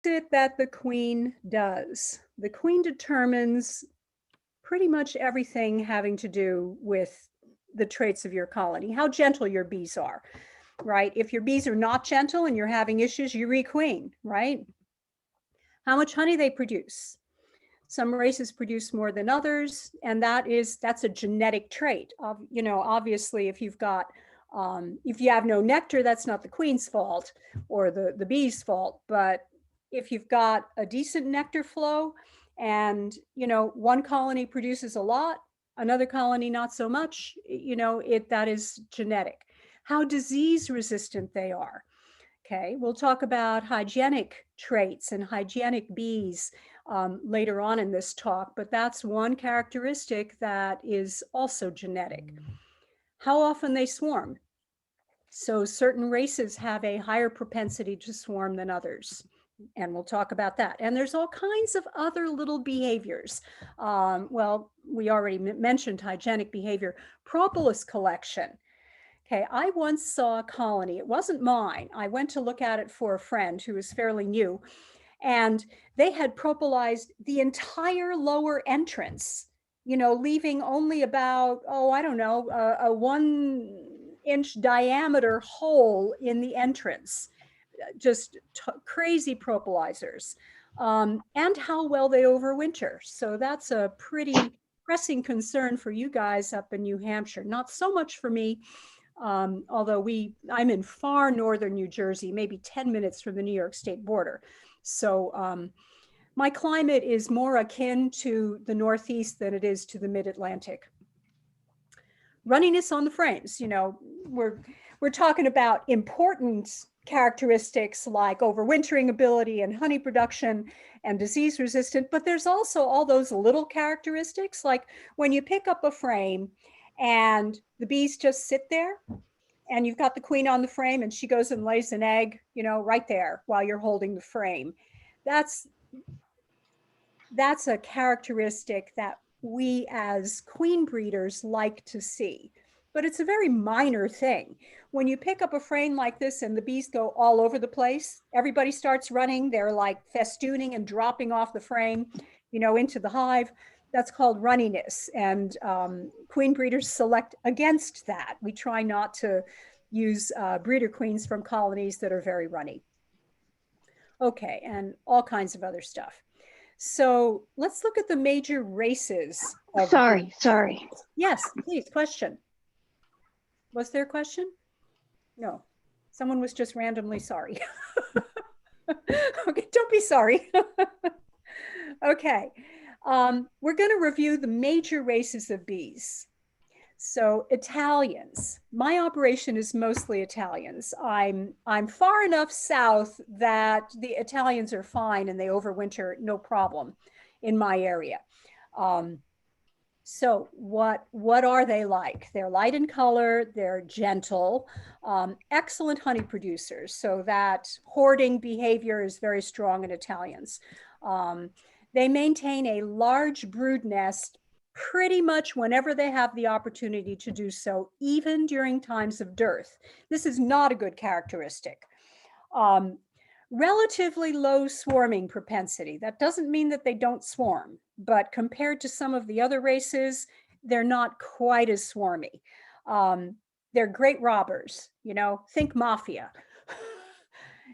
it that the queen does? The queen determines pretty much everything having to do with the traits of your colony, how gentle your bees are, right? If your bees are not gentle and you're having issues, you requeen, right? How much honey they produce. Some races produce more than others, and that's a genetic trait. You know, obviously, if you have no nectar, that's not the queen's fault or the bee's fault. But if you've got a decent nectar flow, and you know, one colony produces a lot, another colony not so much, you know, that is genetic. How disease resistant they are. Okay, we'll talk about hygienic traits and hygienic bees later on in this talk, but that's one characteristic that is also genetic. How often they swarm. So certain races have a higher propensity to swarm than others. And we'll talk about that. And there's all kinds of other little behaviors. Well, we already mentioned hygienic behavior. Propolis collection. Okay, I once saw a colony. It wasn't mine. I went to look at it for a friend who was fairly new, and they had propolized the entire lower entrance, you know, leaving only about, oh, I don't know, a 1 inch diameter hole in the entrance. Just crazy propolizers. And how well they overwinter. So that's a pretty pressing concern for you guys up in New Hampshire. Not so much for me, although I'm in far northern New Jersey, maybe 10 minutes from the New York State border. So my climate is more akin to the Northeast than it is to the Mid-Atlantic. Runniness on the frames, you know, we're talking about important characteristics like overwintering ability and honey production and disease resistant, but there's also all those little characteristics, like when you pick up a frame and the bees just sit there and you've got the queen on the frame and she goes and lays an egg, you know, right there while you're holding the frame. That's a characteristic that we as queen breeders like to see. But it's a very minor thing. When you pick up a frame like this and the bees go all over the place, everybody starts running. They're like festooning and dropping off the frame, you know, into the hive. That's called runniness. And queen breeders select against that. We try not to use breeder queens from colonies that are very runny. Okay, and all kinds of other stuff. So let's look at the major races of Sorry, sorry. Yes, please, question. Was there a question? No. Someone was just randomly sorry. Okay, don't be sorry. Okay. We're going to review the major races of bees. So Italians, my operation is mostly Italians. I'm far enough south that the Italians are fine and they overwinter no problem in my area. So what are they like? They're light in color, they're gentle, excellent honey producers. So that hoarding behavior is very strong in Italians. They maintain a large brood nest pretty much whenever they have the opportunity to do so, even during times of dearth. This is not a good characteristic. Relatively low swarming propensity. That doesn't mean that they don't swarm, but compared to some of the other races, they're not quite as swarmy. They're great robbers, you know, think mafia.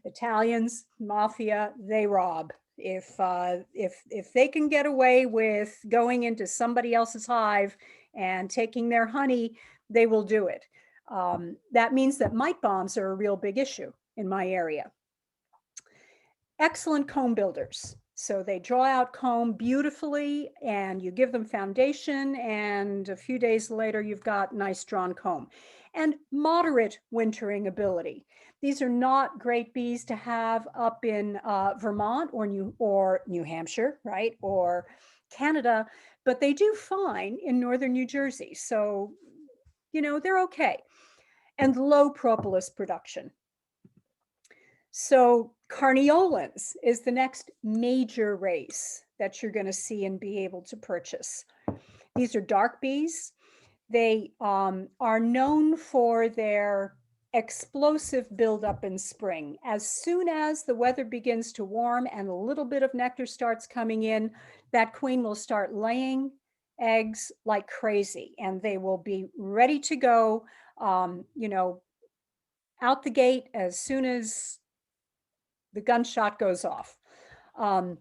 Italians, mafia, they rob. If they can get away with going into somebody else's hive and taking their honey, they will do it. That means that mite bombs are a real big issue in my area. Excellent comb builders. So they draw out comb beautifully and you give them foundation and a few days later you've got nice drawn comb. And moderate wintering ability. These are not great bees to have up in Vermont or New Hampshire, right? Or Canada, but they do fine in northern New Jersey. So, you know, they're okay. And low propolis production. So Carniolans is the next major race that you're going to see and be able to purchase. These are dark bees. They are known for their explosive buildup in spring. As soon as the weather begins to warm and a little bit of nectar starts coming in, that queen will start laying eggs like crazy, and they will be ready to go, you know, out the gate as soon as the gunshot goes off. Um,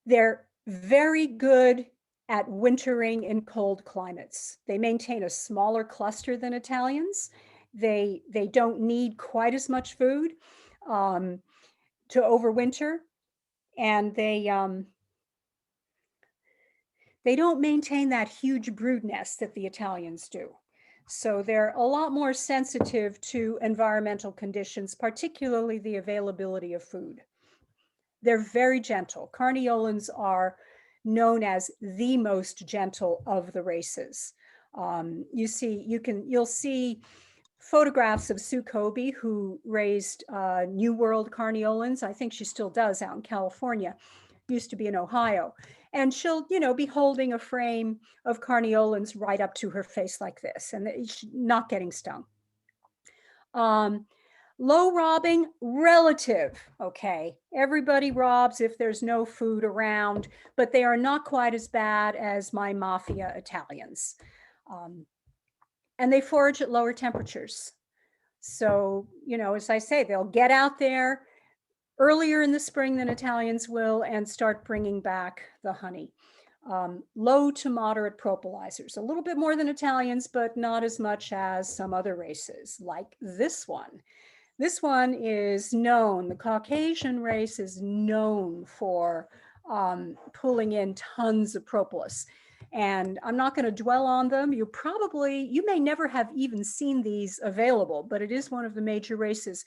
they're very good at wintering in cold climates. They maintain a smaller cluster than Italians. They don't need quite as much food um, to overwinter, and they don't maintain that huge brood nest that the Italians do. So they're a lot more sensitive to environmental conditions, particularly the availability of food. They're very gentle. Carniolans are known as the most gentle of the races. You'll see photographs of Sue Kobe, who raised New World Carniolans. I think she still does out in California. Used to be in Ohio. And she'll, be holding a frame of Carniolans right up to her face like this, and she's not getting stung. Low robbing, relative, okay. Everybody robs if there's no food around, but they are not quite as bad as my mafia Italians. And they forage at lower temperatures. So, as I say, they'll get out there earlier in the spring than Italians will and start bringing back the honey. Low to moderate propolizers, a little bit more than Italians, but not as much as some other races, like this one. This one is known, the Caucasian race is known for pulling in tons of propolis. And I'm not going to dwell on them. You may never have even seen these available, but it is one of the major races.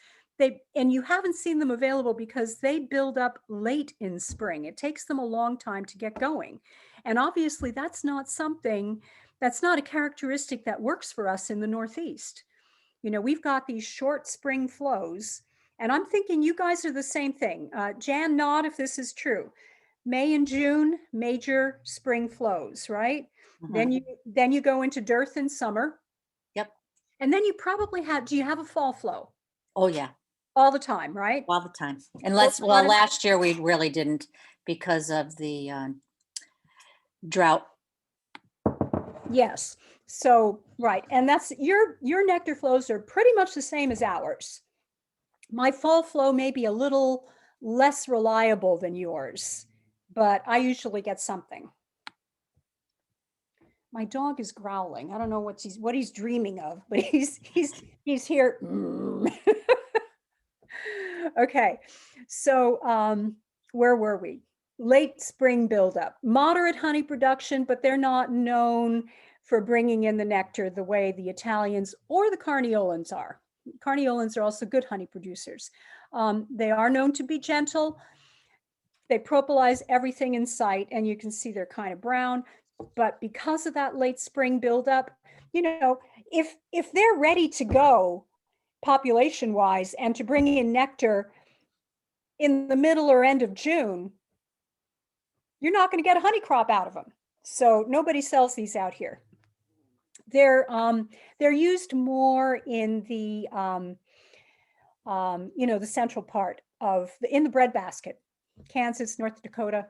And you haven't seen them available because they build up late in spring. It takes them a long time to get going. And obviously that's not a characteristic that works for us in the Northeast. We've got these short spring flows, and I'm thinking you guys are the same thing. Jan, nod if this is true. May and June, major spring flows, right? Mhm. Then you go into dearth in summer. Yep. And then you probably do you have a fall flow? Oh, yeah, All the time, right? all the time. Well, Well, last year we really didn't because of the drought. yes. So, right. And that's your nectar flows are pretty much the same as ours. My fall flow may be a little less reliable than yours, but I usually get something. My dog is growling. I don't know what he's dreaming of, but he's here. Okay, so where were we? Late spring buildup, moderate honey production, but they're not known for bringing in the nectar the way the Italians or the Carniolans are. Carniolans are also good honey producers. They are known to be gentle. They propolize everything in sight, and you can see they're kind of brown. But because of that late spring buildup, if they're ready to go population wise and to bring in nectar in the middle or end of June, you're not going to get a honey crop out of them. So nobody sells these out here. They're used more in the the central part of in the breadbasket, Kansas, North Dakota,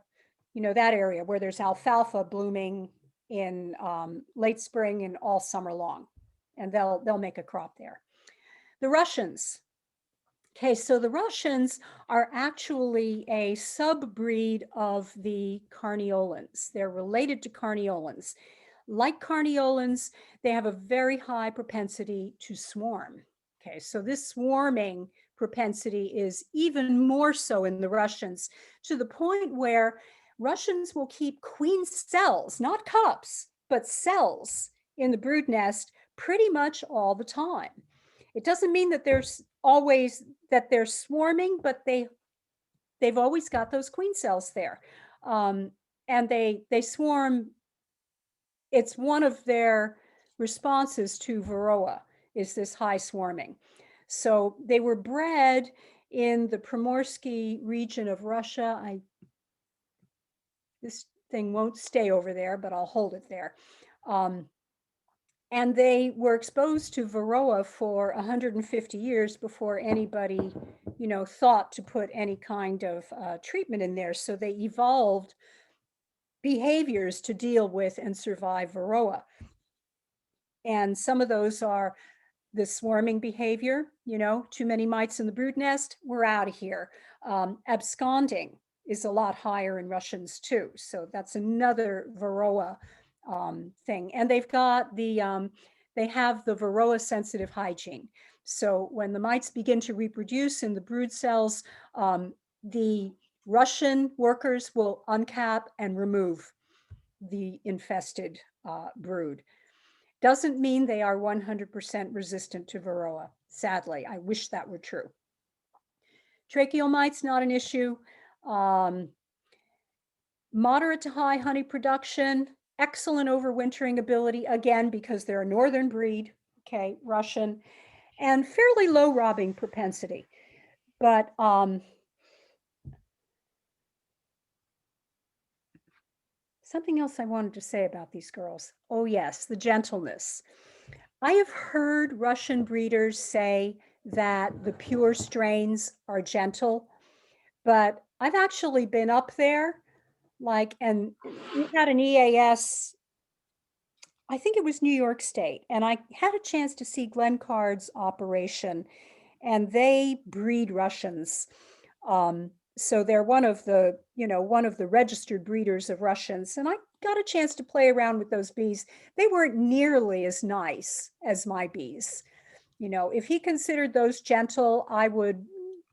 that area where there's alfalfa blooming in late spring and all summer long, and they'll make a crop there. The Russians. Okay, so the Russians are actually a subbreed of the Carniolans. They're related to Carniolans. Like Carniolans, they have a very high propensity to swarm. Okay, so this swarming propensity is even more so in the Russians, to the point where Russians will keep queen cells, not cups, but cells in the brood nest pretty much all the time. It doesn't mean that there's always that they're swarming, but they've always got those queen cells there. And they swarm. It's one of their responses to varroa is this high swarming. So they were bred in the Primorsky region of Russia. This thing won't stay over there, but I'll hold it there. And they were exposed to Varroa for 150 years before anybody, thought to put any kind of treatment in there. So they evolved behaviors to deal with and survive Varroa. And some of those are the swarming behavior, too many mites in the brood nest, we're out of here. Absconding is a lot higher in Russians too. So that's another Varroa thing. And they've got they have the Varroa sensitive hygiene. So when the mites begin to reproduce in the brood cells, the Russian workers will uncap and remove the infested brood. Doesn't mean they are 100% resistant to Varroa. Sadly, I wish that were true. Tracheal mites, not an issue. Moderate to high honey production, excellent overwintering ability, again, because they're a northern breed, okay, Russian, and fairly low robbing propensity. But something else I wanted to say about these girls. Oh yes, the gentleness. I have heard Russian breeders say that the pure strains are gentle, but I've actually been up there, and we had an EAS, I think it was New York State, and I had a chance to see Glenn Card's operation, and they breed Russians. So they're one of the registered breeders of Russians, and I got a chance to play around with those bees. They weren't nearly as nice as my bees. If he considered those gentle, I would,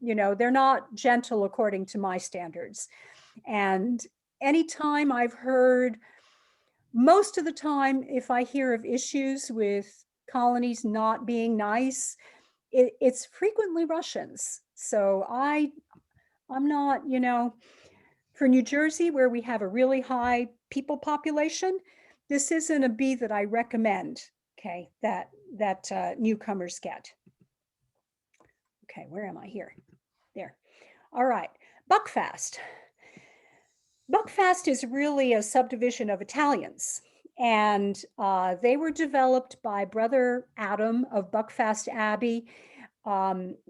they're not gentle according to my standards. And anytime I've heard, most of the time, if I hear of issues with colonies not being nice, it's frequently Russians. So I'm not, for New Jersey, where we have a really high people population, this isn't a bee that I recommend, okay, that newcomers get. Okay, where am I here? There. All right, Buckfast. Buckfast is really a subdivision of Italians, and they were developed by Brother Adam of Buckfast Abbey,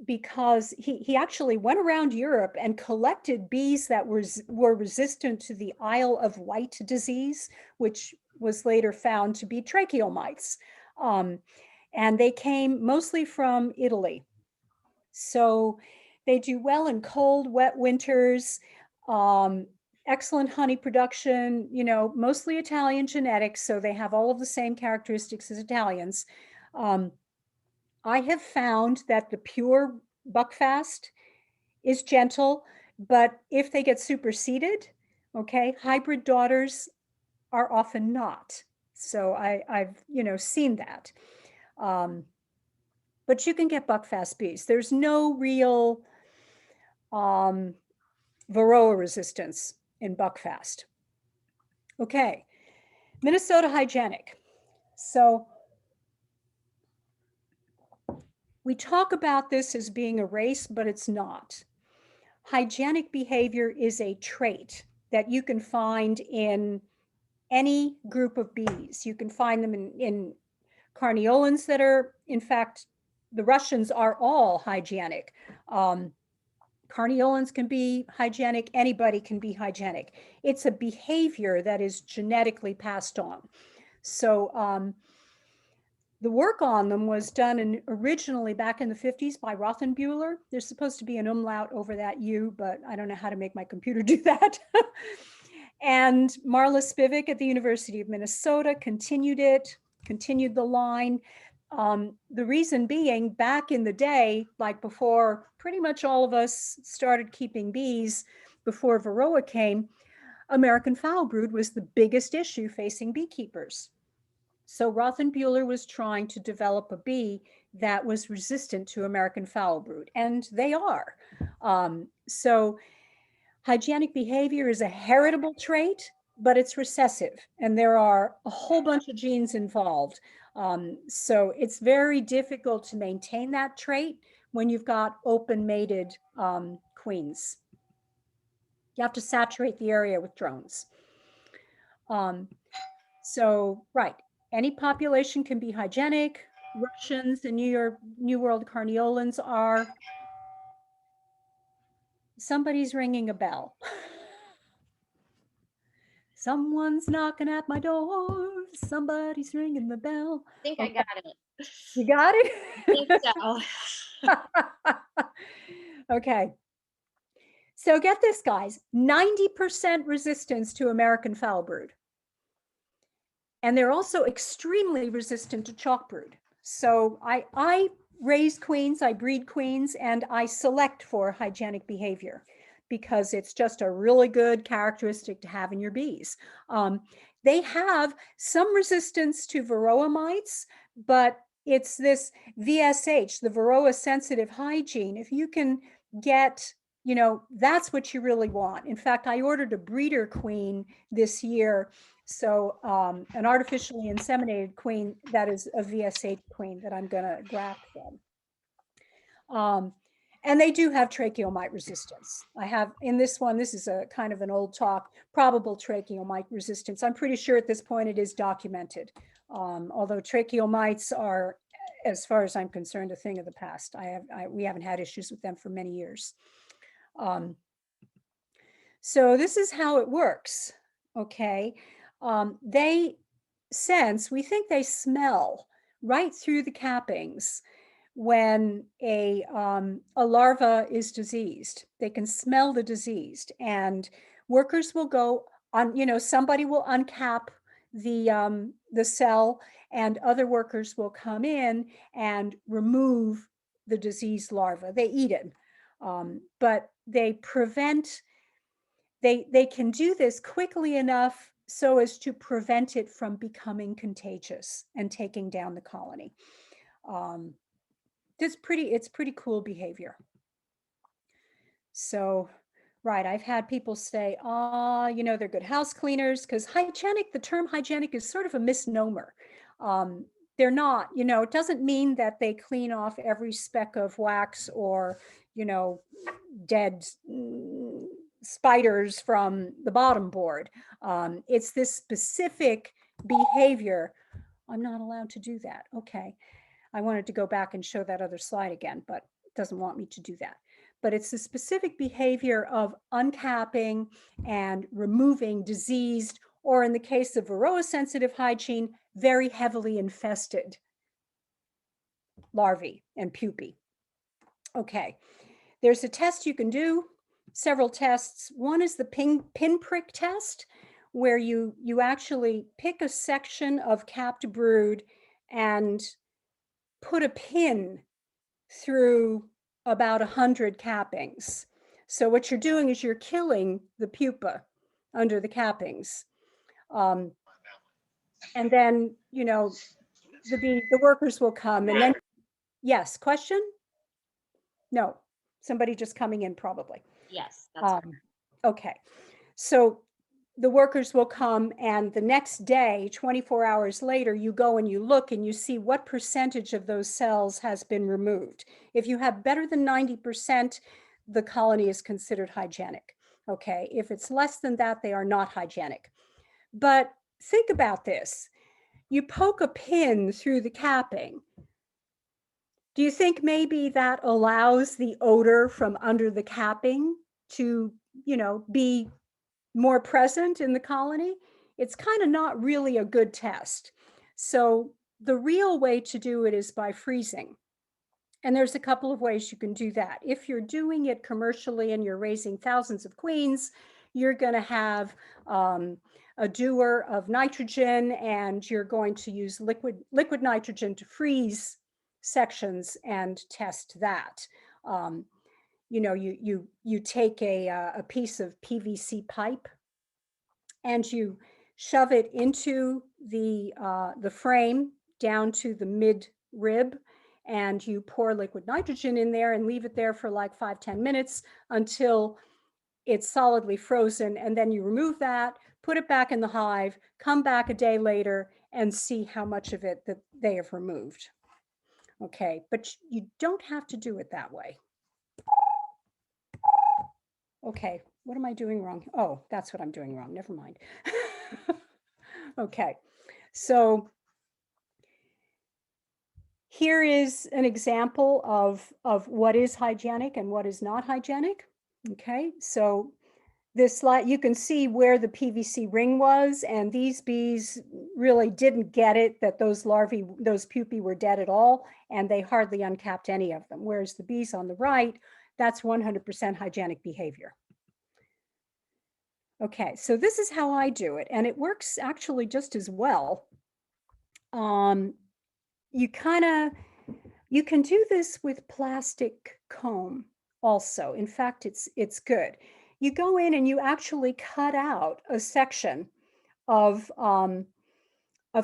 because he actually went around Europe and collected bees that were resistant to the Isle of Wight disease, which was later found to be tracheal mites. And they came mostly from Italy. So they do well in cold, wet winters, excellent honey production, mostly Italian genetics. So they have all of the same characteristics as Italians. I have found that the pure buckfast is gentle, but if they get superseded, okay, hybrid daughters are often not. So I've seen that. But you can get buckfast bees. There's no real Varroa resistance in buckfast. Okay, Minnesota hygienic. So we talk about this as being a race, but it's not. Hygienic behavior is a trait that you can find in any group of bees. You can find them in carniolans that are, in fact, the Russians are all hygienic. Carniolans can be hygienic, anybody can be hygienic. It's a behavior that is genetically passed on. So the work on them was done originally back in the 50s by Rothenbuehler. There's supposed to be an umlaut over that U, but I don't know how to make my computer do that. And Marla Spivak at the University of Minnesota continued the line. The reason being, back in the day, like before pretty much all of us started keeping bees, before Varroa came, American foul brood was the biggest issue facing beekeepers. So Rothenbuehler was trying to develop a bee that was resistant to American foul brood, and they are. So hygienic behavior is a heritable trait, but it's recessive, and there are a whole bunch of genes involved. So it's very difficult to maintain that trait when you've got open mated queens. You have to saturate the area with drones. So, right. Any population can be hygienic. Russians and New World Carniolans are. Somebody's ringing a bell. Someone's knocking at my door. Somebody's ringing the bell. I think I Okay. got it. You got it? I think so. Okay. So get this, guys, 90% resistance to American foul brood. And they're also extremely resistant to chalk brood. So I raise queens, I breed queens, and I select for hygienic behavior because it's just a really good characteristic to have in your bees. They have some resistance to varroa mites, but it's this VSH, the varroa sensitive hygiene. If you can get, that's what you really want. In fact, I ordered a breeder queen this year. So an artificially inseminated queen that is a VSH queen that I'm going to graft from. And they do have tracheomite resistance. I have in this one, this is a kind of an old talk, probable tracheomite resistance. I'm pretty sure at this point it is documented. Although tracheomites are, as far as I'm concerned, a thing of the past. We haven't had issues with them for many years. So this is how it works, okay? They sense, we think they smell right through the cappings when a larva is diseased. They can smell the diseased, and workers will go on, somebody will uncap the cell, and other workers will come in and remove the diseased larva. They eat it, but they prevent, they can do this quickly enough so as to prevent it from becoming contagious and taking down the colony. It's pretty cool behavior. So, right, I've had people say, they're good house cleaners, because hygienic, the term hygienic is sort of a misnomer. They're not, it doesn't mean that they clean off every speck of wax or, dead spiders from the bottom board. It's this specific behavior. I'm not allowed to do that. Okay. I wanted to go back and show that other slide again, but it doesn't want me to do that. But it's the specific behavior of uncapping and removing diseased, or in the case of varroa sensitive hygiene, very heavily infested larvae and pupae. Okay, there's a test you can do, several tests. One is the pinprick test, where you actually pick a section of capped brood and put a pin through about 100 cappings. So what you're doing is you're killing the pupa under the cappings. And then, the workers will come and then, yes, question? No, somebody just coming in probably. Yes, that's okay. So the workers will come, and the next day, 24 hours later, you go and you look and you see what percentage of those cells has been removed. If you have better than 90%, the colony is considered hygienic. Okay, if it's less than that, they are not hygienic. But think about this. You poke a pin through the capping. Do you think maybe that allows the odor from under the capping to, be more present in the colony? It's kind of not really a good test. So the real way to do it is by freezing. And there's a couple of ways you can do that. If you're doing it commercially and you're raising thousands of queens, you're going to have a dewar of nitrogen, and you're going to use liquid nitrogen to freeze sections and test that. You take a piece of PVC pipe and you shove it into the frame down to the mid rib, and you pour liquid nitrogen in there and leave it there for like 5-10 minutes until it's solidly frozen. And then you remove that, put it back in the hive, come back a day later and see how much of it that they have removed. Okay, but you don't have to do it that way. Okay, what am I doing wrong? Oh, that's what I'm doing wrong. Never mind. Okay, so Here is an example of what is hygienic and what is not hygienic. Okay, so this slide, you can see where the PVC ring was, and these bees really didn't get it that those larvae, those pupae were dead at all, and they hardly uncapped any of them. Whereas the bees on the right, that's 100% hygienic behavior. Okay, so this is how I do it, and it works actually just as well. You can do this with plastic comb also. In fact, it's good. You go in and you actually cut out a section of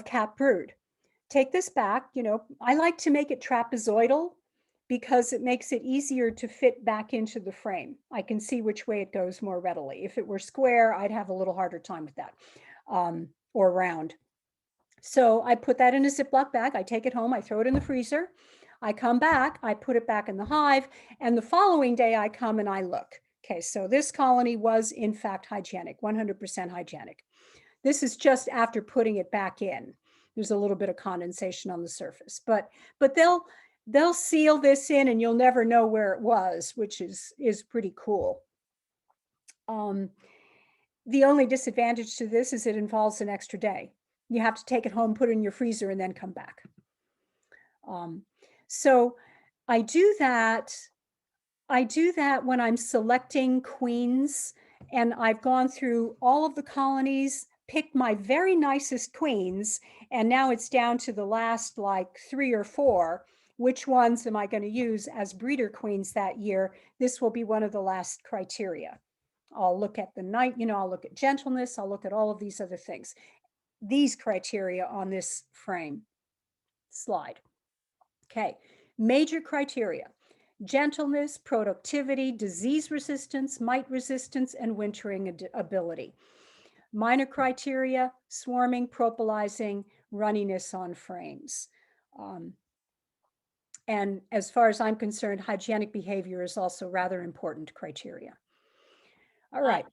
cap brood. Take this back, you know, I like to make it trapezoidal because it makes it easier to fit back into the frame. I can see which way it goes more readily. If it were square, I'd have a little harder time with that, or round. So I put that in a Ziploc bag. I take it home, I throw it in the freezer. I come back, I put it back in the hive, and the following day I come and I look. Okay, so this colony was in fact hygienic, 100% hygienic. This is just after putting it back in. There's a little bit of condensation on the surface, but they'll seal this in and you'll never know where it was, which is pretty cool. The only disadvantage to this is it involves an extra day. You have to take it home, put it in your freezer, and then come back. So I do that when I'm selecting queens, and I've gone through all of the colonies, picked my very nicest queens, and now it's down to the last like 3 or 4. Which ones am I going to use as breeder queens that year? This will be one of the last criteria. I'll look at the night, you know, I'll look at gentleness, I'll look at all of these other things. These criteria on this frame slide. Okay, major criteria: gentleness, productivity, disease resistance, mite resistance, and wintering ability. Minor criteria: swarming, propolizing, runniness on frames. And as far as I'm concerned, hygienic behavior is also rather important criteria. All right.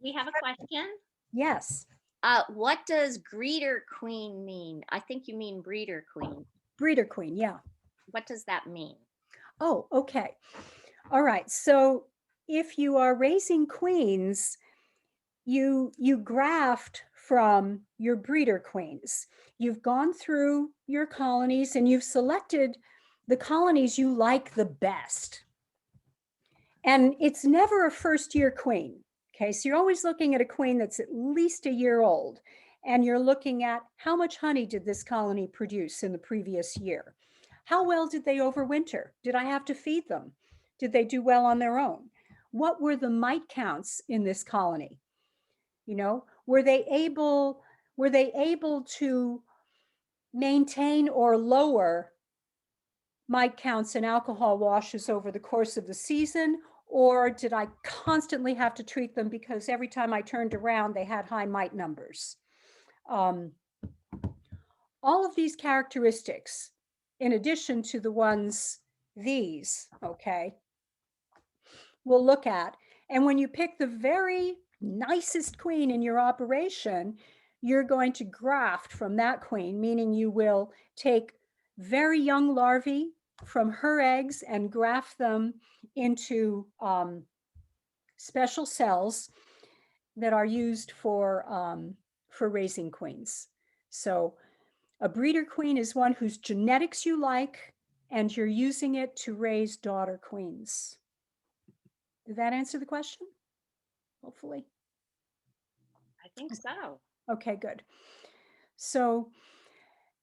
We have a question. Yes. What does greeter queen mean? I think you mean breeder queen. Breeder queen, yeah. What does that mean? Oh, okay. All right. So if you are raising queens, you graft from your breeder queens. You've gone through your colonies and you've selected the colonies you like the best. And it's never a first-year queen. Okay, so you're always looking at a queen that's at least a year old, and you're looking at how much honey did this colony produce in the previous year? How well did they overwinter? Did I have to feed them? Did they do well on their own? What were the mite counts in this colony? You know, were they able to maintain or lower mite counts and alcohol washes over the course of the season? Or did I constantly have to treat them because every time I turned around, they had high mite numbers? All of these characteristics, in addition to the ones these, okay, we'll look at. And when you pick the very nicest queen in your operation, you're going to graft from that queen, meaning you will take very young larvae from her eggs and graft them into special cells that are used for raising queens. So a breeder queen is one whose genetics you like, and you're using it to raise daughter queens. Did that answer the question? Hopefully. I think so. Okay, good. So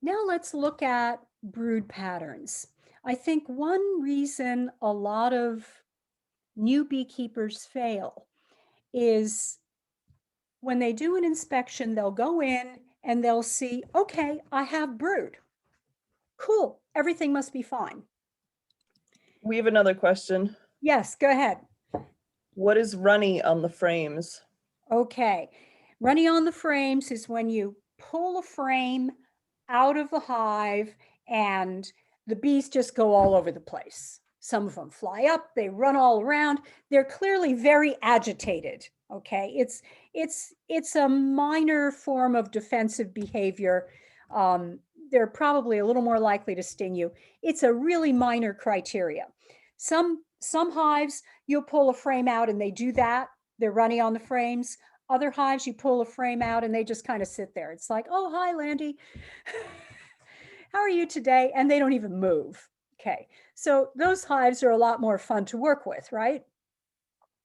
now let's look at brood patterns. I think one reason a lot of new beekeepers fail is when they do an inspection, they'll go in and they'll see, okay, I have brood. Cool, everything must be fine. We have another question. Yes, go ahead. What is runny on the frames? Okay, runny on the frames is when you pull a frame out of the hive and the bees just go all over the place. Some of them fly up, they run all around. They're clearly very agitated. Okay, it's a minor form of defensive behavior. they're probably a little more likely to sting you. It's a really minor criteria. Some hives, you'll pull a frame out and they do that. They're running on the frames. Other hives, you pull a frame out and they just kind of sit there. It's like, oh, hi, Landi. How are you today? And they don't even move. Okay. So those hives are a lot more fun to work with, right?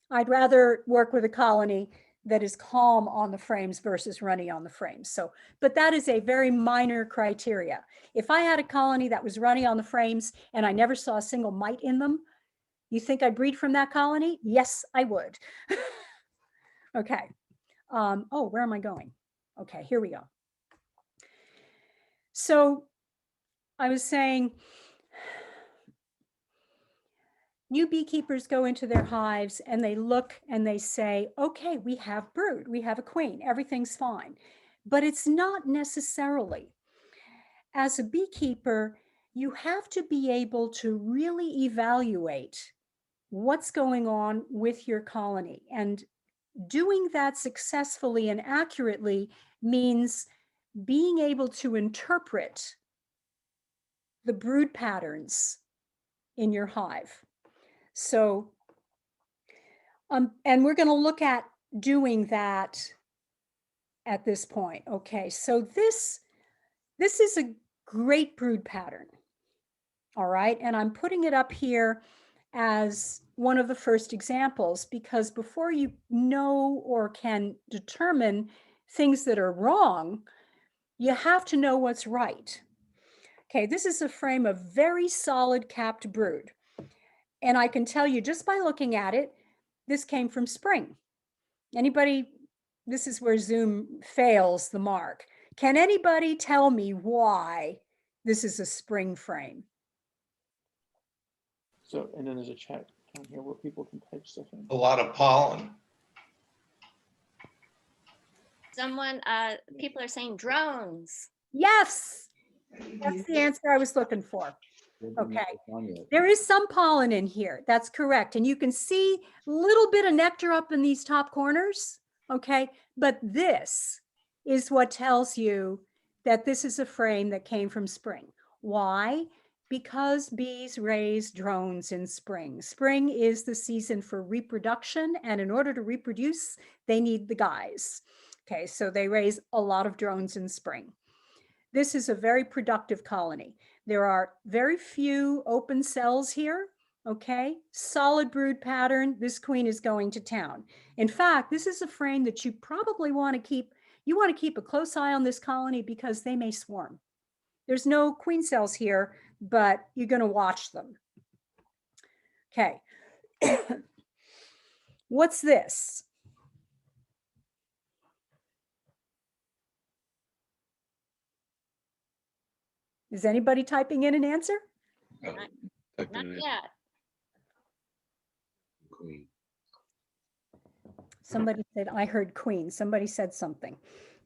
I'd rather work with a colony that is calm on the frames versus runny on the frames. So, but that is a very minor criteria. If I had a colony that was runny on the frames and I never saw a single mite in them, you think I'd breed from that colony? Yes, I would. Okay. Oh, where am I going? Okay, here we go. So I was saying, new beekeepers go into their hives and they look and they say, okay, we have brood, we have a queen, everything's fine. But it's not necessarily. As a beekeeper, you have to be able to really evaluate what's going on with your colony. And doing that successfully and accurately means being able to interpret the brood patterns in your hive. So, and we're going to look at doing that at this point. Okay, so this is a great brood pattern. All right, and I'm putting it up here as one of the first examples because before you know or can determine things that are wrong, you have to know what's right. Okay, this is a frame of very solid capped brood. And I can tell you just by looking at it, this came from spring. Anybody, this is where Zoom fails the mark. Can anybody tell me why this is a spring frame? So, and then there's a chat down here where people can type stuff in. A lot of pollen. Someone, people are saying drones. Yes, that's the answer I was looking for. Okay, there is some pollen in here. That's correct. And you can see a little bit of nectar up in these top corners. Okay, but this is what tells you that this is a frame that came from spring. Why? Because bees raise drones in spring. Spring is the season for reproduction, and in order to reproduce, they need the guys. Okay, so they raise a lot of drones in spring. This is a very productive colony. There are very few open cells here, okay? Solid brood pattern, this queen is going to town. In fact, this is a frame that you probably want to keep, you want to keep a close eye on this colony because they may swarm. There's no queen cells here, but you're going to watch them. Okay. What's this? Is anybody typing in an answer? Not yet. Queen. Somebody said, I heard queen. Somebody said something.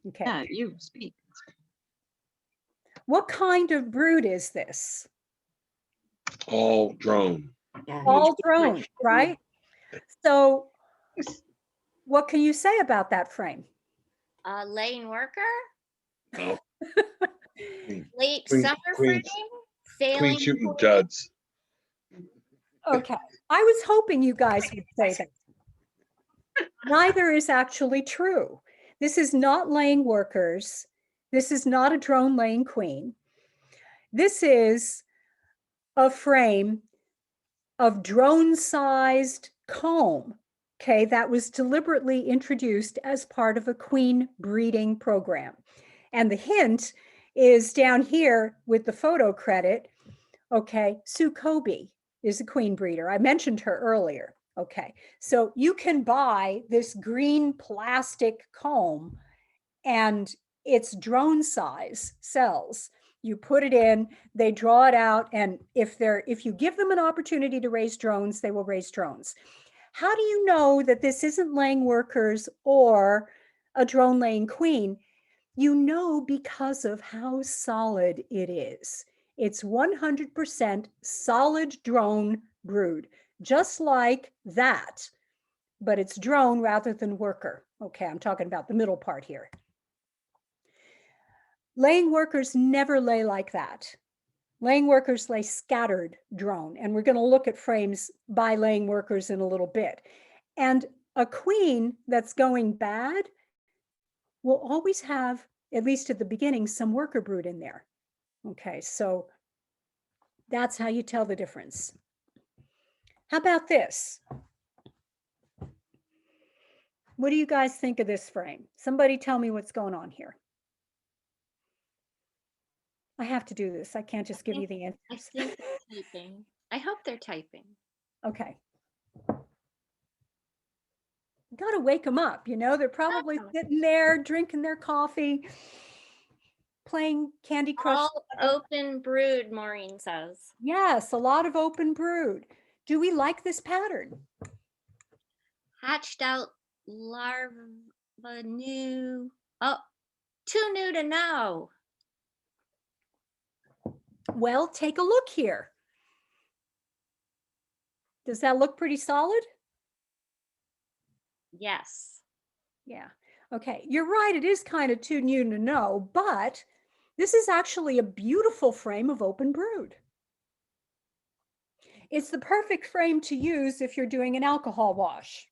Okay. Yeah, you speak. What kind of brood is this? All drone. Yeah, All drone, right? So what can you say about that frame? Laying worker, No. late Queen- summer queen- frame, failing. Queen shooting queen. duds. Okay, I was hoping you guys would say that. Neither is actually true. This is not laying workers. This is not a drone laying queen. This is a frame of drone-sized comb, okay, that was deliberately introduced as part of a queen breeding program. And the hint is down here with the photo credit, okay, Sue Kobe is a queen breeder. I mentioned her earlier, okay. So you can buy this green plastic comb and it's drone size cells. You put it in, they draw it out, and if you give them an opportunity to raise drones, they will raise drones. How do you know that this isn't laying workers or a drone laying queen? You know because of how solid it is. It's 100% solid drone brood, just like that, but it's drone rather than worker. Okay, I'm talking about the middle part here. Laying workers never lay like that. Laying workers lay scattered drone, and we're going to look at frames by laying workers in a little bit. And a queen that's going bad will always have, at least at the beginning, some worker brood in there. Okay, so that's how you tell the difference. How about this? What do you guys think of this frame? Somebody tell me what's going on here. I have to do this. I can't just give you the I answers. think they're typing. I hope they're typing. Okay. Got to wake them up. You know, they're probably Oh. sitting there drinking their coffee, playing Candy Crush. All open brood, Maureen says. Yes, a lot of open brood. Do we like this pattern? Hatched out larva new. Oh, too new to know. Well, take a look here. Does that look pretty solid? Yes. Yeah. Okay. You're right. It is kind of too new to know, but this is actually a beautiful frame of open brood. It's the perfect frame to use if you're doing an alcohol wash.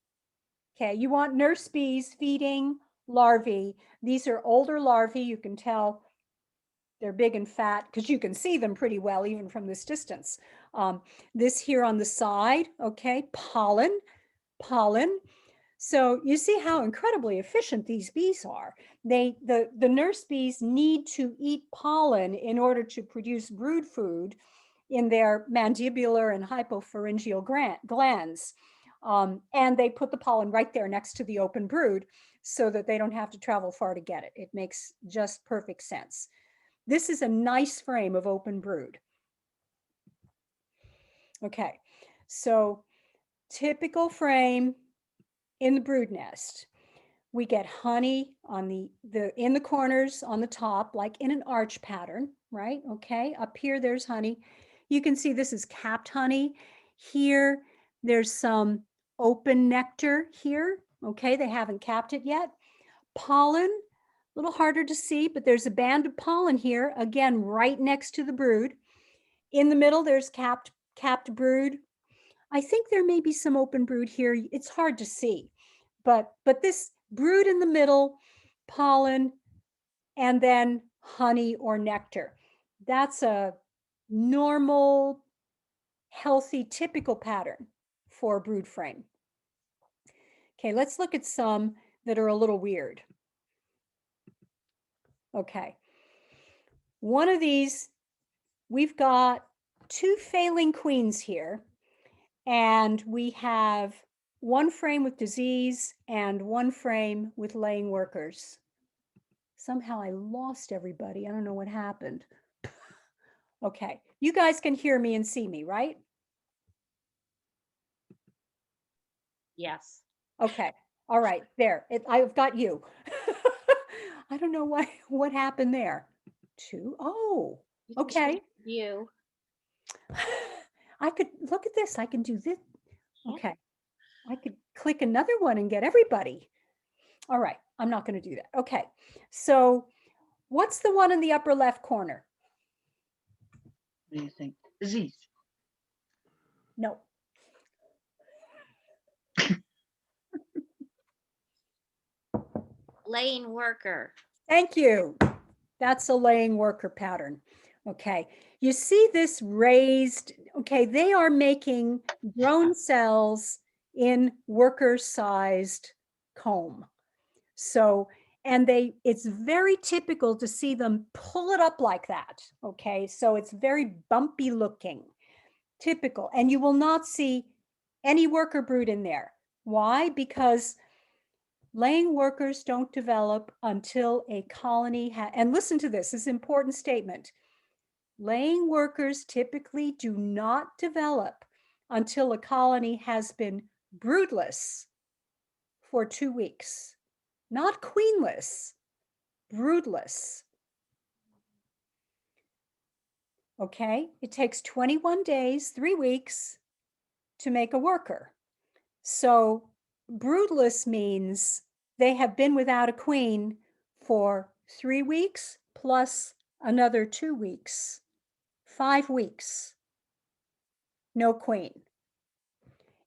Okay. You want nurse bees feeding larvae. These are older larvae. You can tell they're big and fat because you can see them pretty well even from this distance. This here on the side, okay, pollen. So you see how incredibly efficient these bees are. The nurse bees need to eat pollen in order to produce brood food in their mandibular and hypopharyngeal glands. And they put the pollen right there next to the open brood so that they don't have to travel far to get it. It makes just perfect sense. This is a nice frame of open brood. Okay, so typical frame in the brood nest. We get honey on in the corners on the top, like in an arch pattern, right? Okay, up here there's honey. You can see this is capped honey. Here there's some open nectar here. Okay, they haven't capped it yet. Pollen, a little harder to see, but there's a band of pollen here, again, right next to the brood. In the middle, there's capped brood. I think there may be some open brood here. It's hard to see, but this brood in the middle, pollen, and then honey or nectar. That's a normal, healthy, typical pattern for a brood frame. Okay, let's look at some that are a little weird. Okay. One of these, we've got two failing queens here, and we have one frame with disease and one frame with laying workers. Somehow I lost everybody. I don't know what happened. Okay, you guys can hear me and see me, right? Yes. Okay, all right, there, I've got you. I don't know what happened there. Two, oh, You can okay. change view. I could, look at this, I can do this. Yeah. Okay, I could click another one and get everybody. All right, I'm not going to do that. Okay, so what's the one in the upper left corner? What do you think? Disease. No. Laying worker. Thank you. That's a laying worker pattern. Okay, you see this raised, okay, they are making drone cells in worker-sized comb. So, and it's very typical to see them pull it up like that, okay? So it's very bumpy looking, typical. And you will not see any worker brood in there. Why? Because laying workers don't develop until a colony and listen to this is an important statement. Laying workers typically do not develop until a colony has been broodless for 2 weeks. Not queenless, broodless. Okay, it takes 21 days, 3 weeks to make a worker. So broodless means they have been without a queen for 3 weeks plus another 2 weeks, 5 weeks, no queen.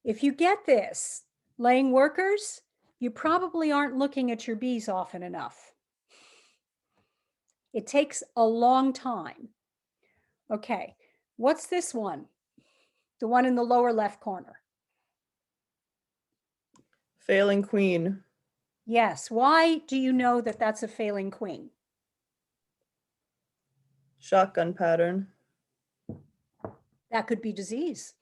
If you get this, laying workers, you probably aren't looking at your bees often enough. It takes a long time. Okay, what's this one? The one in the lower left corner. Failing queen. Yes, why do you know that that's a failing queen? Shotgun pattern. That could be disease.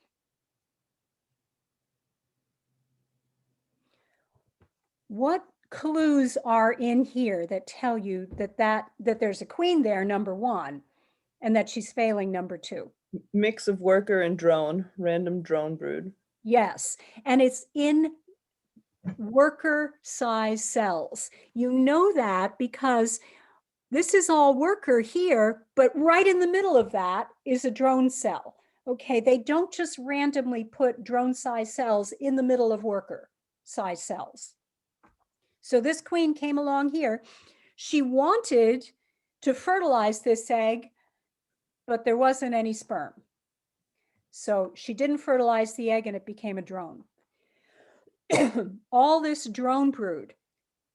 What clues are in here that tell you that there's a queen there, number one, and that she's failing, number two? Mix of worker and drone. Random drone brood. Yes, and it's in worker size cells. You know that because this is all worker here, but right in the middle of that is a drone cell. Okay, they don't just randomly put drone size cells in the middle of worker size cells. So this queen came along here. She wanted to fertilize this egg, but there wasn't any sperm. So she didn't fertilize the egg and it became a drone. All this drone brood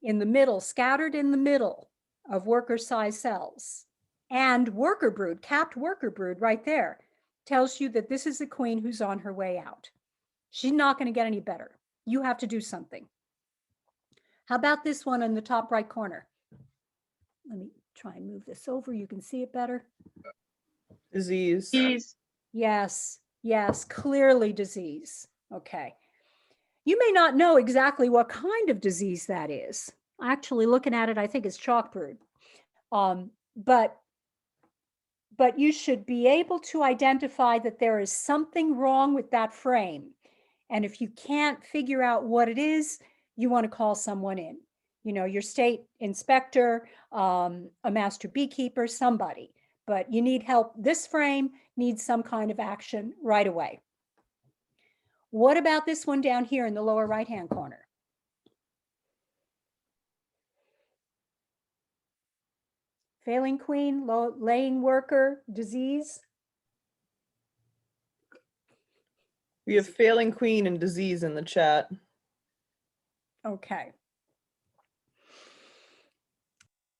in the middle, scattered in the middle of worker size cells, and worker brood, capped worker brood right there, tells you that this is the queen who's on her way out. She's not going to get any better. You have to do something. How about this one in the top right corner? Let me try and move this over. You can see it better. Disease. Disease. Yes, yes, clearly disease. Okay. You may not know exactly what kind of disease that is. Actually, looking at it, I think it's chalk brood. But you should be able to identify that there is something wrong with that frame. And if you can't figure out what it is, you want to call someone in. You know, your state inspector, a master beekeeper, somebody. But you need help. This frame needs some kind of action right away. What about this one down here in the lower right-hand corner? Failing queen, laying worker, disease. We have failing queen and disease in the chat. Okay.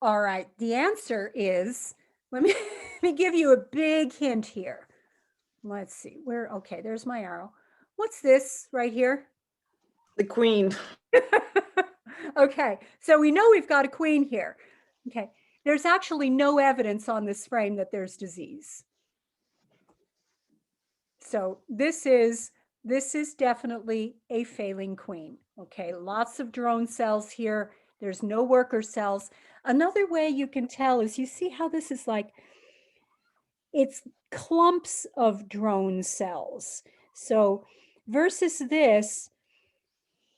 All right, the answer is, let me give you a big hint here. Let's see, okay, there's my arrow. What's this right here? The queen. Okay, so we know we've got a queen here. Okay, there's actually no evidence on this frame that there's disease. So this is definitely a failing queen. Okay, lots of drone cells here. There's no worker cells. Another way you can tell is you see how this is like, it's clumps of drone cells. So versus this,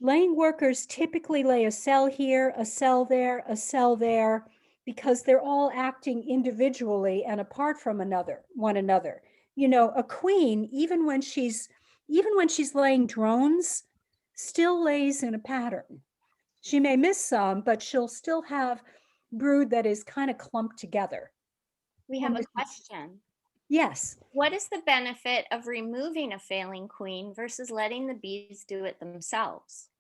laying workers typically lay a cell here, a cell there, a cell there, because they're all acting individually and apart from one another. You know, a queen, even when she's laying drones, still lays in a pattern. She may miss some, but she'll still have brood that is kind of clumped together. We have a question. Yes. What is the benefit of removing a failing queen versus letting the bees do it themselves?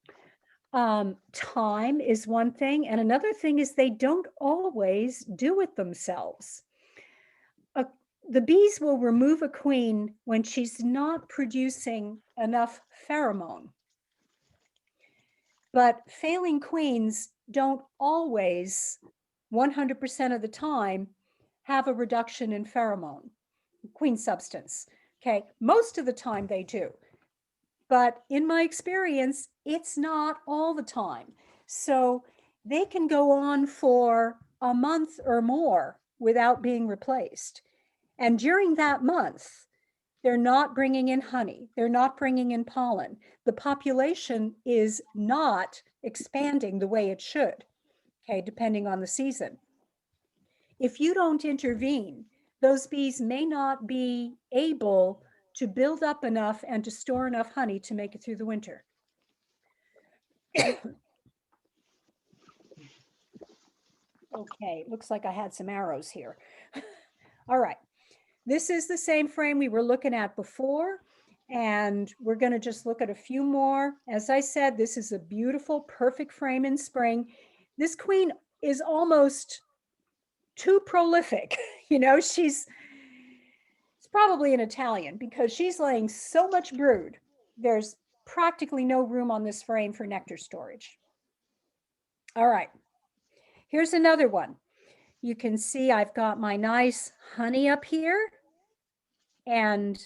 Time is one thing. And another thing is they don't always do it themselves. The bees will remove a queen when she's not producing enough pheromone. But failing queens don't always, 100% of the time, have a reduction in pheromone, queen substance. Okay, most of the time they do. But in my experience, it's not all the time. So they can go on for a month or more without being replaced. And during that month, they're not bringing in honey. They're not bringing in pollen. The population is not expanding the way it should, okay, depending on the season. If you don't intervene, those bees may not be able to build up enough and to store enough honey to make it through the winter. Okay, it looks like I had some arrows here. All right. This is the same frame we were looking at before, and we're going to just look at a few more. As I said, this is a beautiful, perfect frame in spring. This queen is almost too prolific. You know, it's probably an Italian because she's laying so much brood. There's practically no room on this frame for nectar storage. All right, here's another one. You can see I've got my nice honey up here. And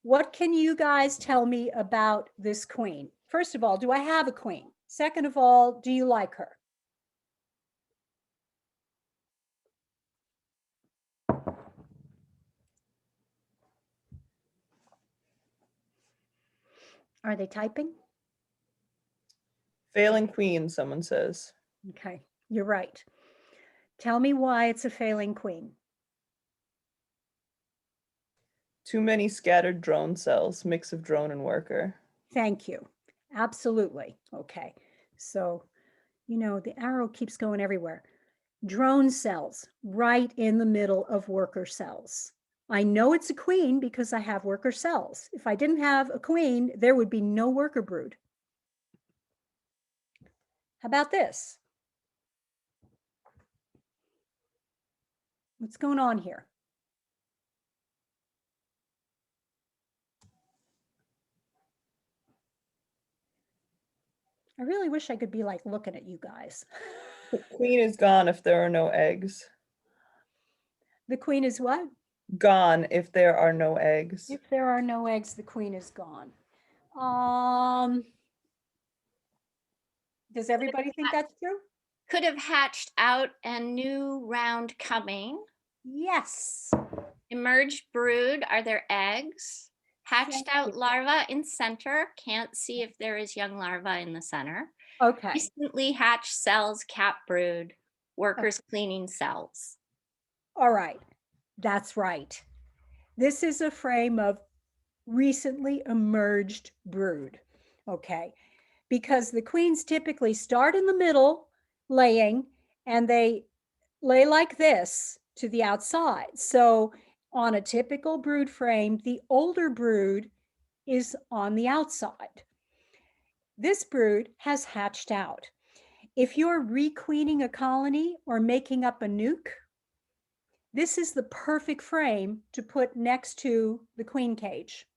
what can you guys tell me about this queen? First of all, do I have a queen? Second of all, do you like her? Are they typing? Failing queen, someone says. Okay, you're right. Tell me why it's a failing queen. Too many scattered drone cells, mix of drone and worker. Thank you. Absolutely. Okay. So, you know, the arrow keeps going everywhere. Drone cells right in the middle of worker cells. I know it's a queen because I have worker cells. If I didn't have a queen, there would be no worker brood. How about this? What's going on here? I really wish I could be like looking at you guys. The queen is gone if there are no eggs. The queen is what? Gone if there are no eggs. If there are no eggs, the queen is gone. Does everybody think that's true? Could have hatched out and new round coming. Yes. Emerged brood, are there eggs? Hatched Thank out you. larva in center. Can't see if there is young larva in the center. Okay. Recently hatched cells, cap brood, workers cleaning cells. All right. That's right. This is a frame of recently emerged brood. Okay. Because the queens typically start in the middle laying and they lay like this to the outside. So on a typical brood frame, the older brood is on the outside. This brood has hatched out. If you're requeening a colony or making up a nuke, this is the perfect frame to put next to the queen cage.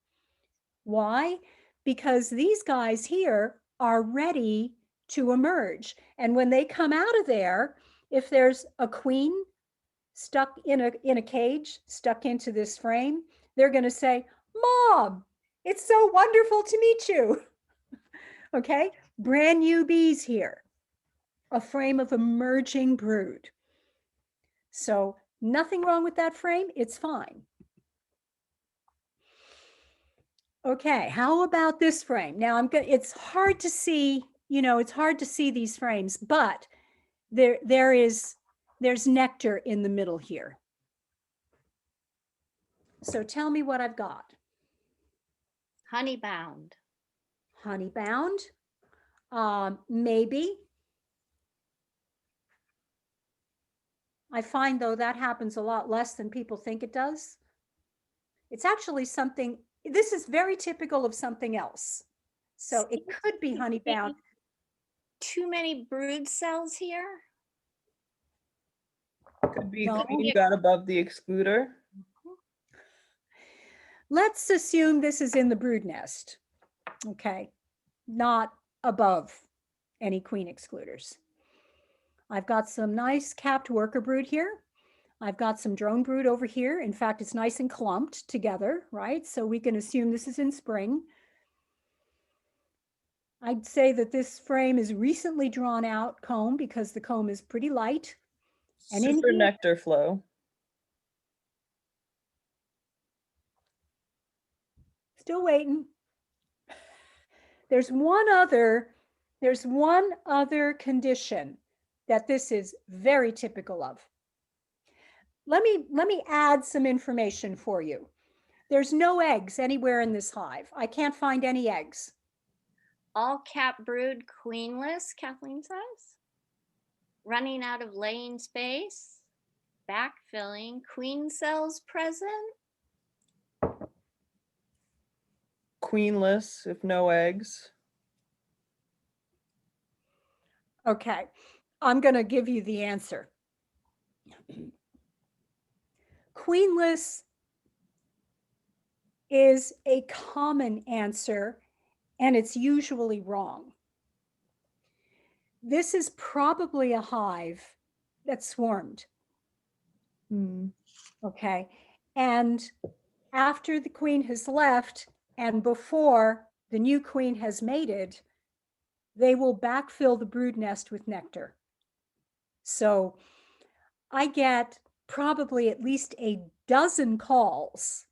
Why? Because these guys here are ready to emerge. And when they come out of there, if there's a queen stuck in a cage, stuck into this frame, they're going to say, "Mom, it's so wonderful to meet you." Okay, brand new bees here, a frame of emerging brood. So nothing wrong with that frame. It's fine. Okay, how about this frame? Now it's hard to see, it's hard to see these frames, but there's nectar in the middle here. So tell me what I've got. Honeybound. Honeybound, maybe. I find though that happens a lot less than people think it does. It's actually something, this is very typical of something else. So it could be honeybound. Too many brood cells here. Could be No. queen got above the excluder. Let's assume this is in the brood nest. Okay, not above any queen excluders. I've got some nice capped worker brood here. I've got some drone brood over here. In fact, it's nice and clumped together, right? So we can assume this is in spring. I'd say that this frame is recently drawn out comb because the comb is pretty light. And in Super here- nectar flow. Still waiting. There's one other condition that this is very typical of. Let me add some information for you. There's no eggs anywhere in this hive. I can't find any eggs. All cap brood queenless, Kathleen says. running out of laying space, backfilling, queen cells present. Queenless if no eggs. Okay, I'm going to give you the answer. Queenless is a common answer, and it's usually wrong. This is probably a hive that swarmed, Hmm. okay? And after the queen has left and before the new queen has mated, they will backfill the brood nest with nectar. So I get probably at least a dozen calls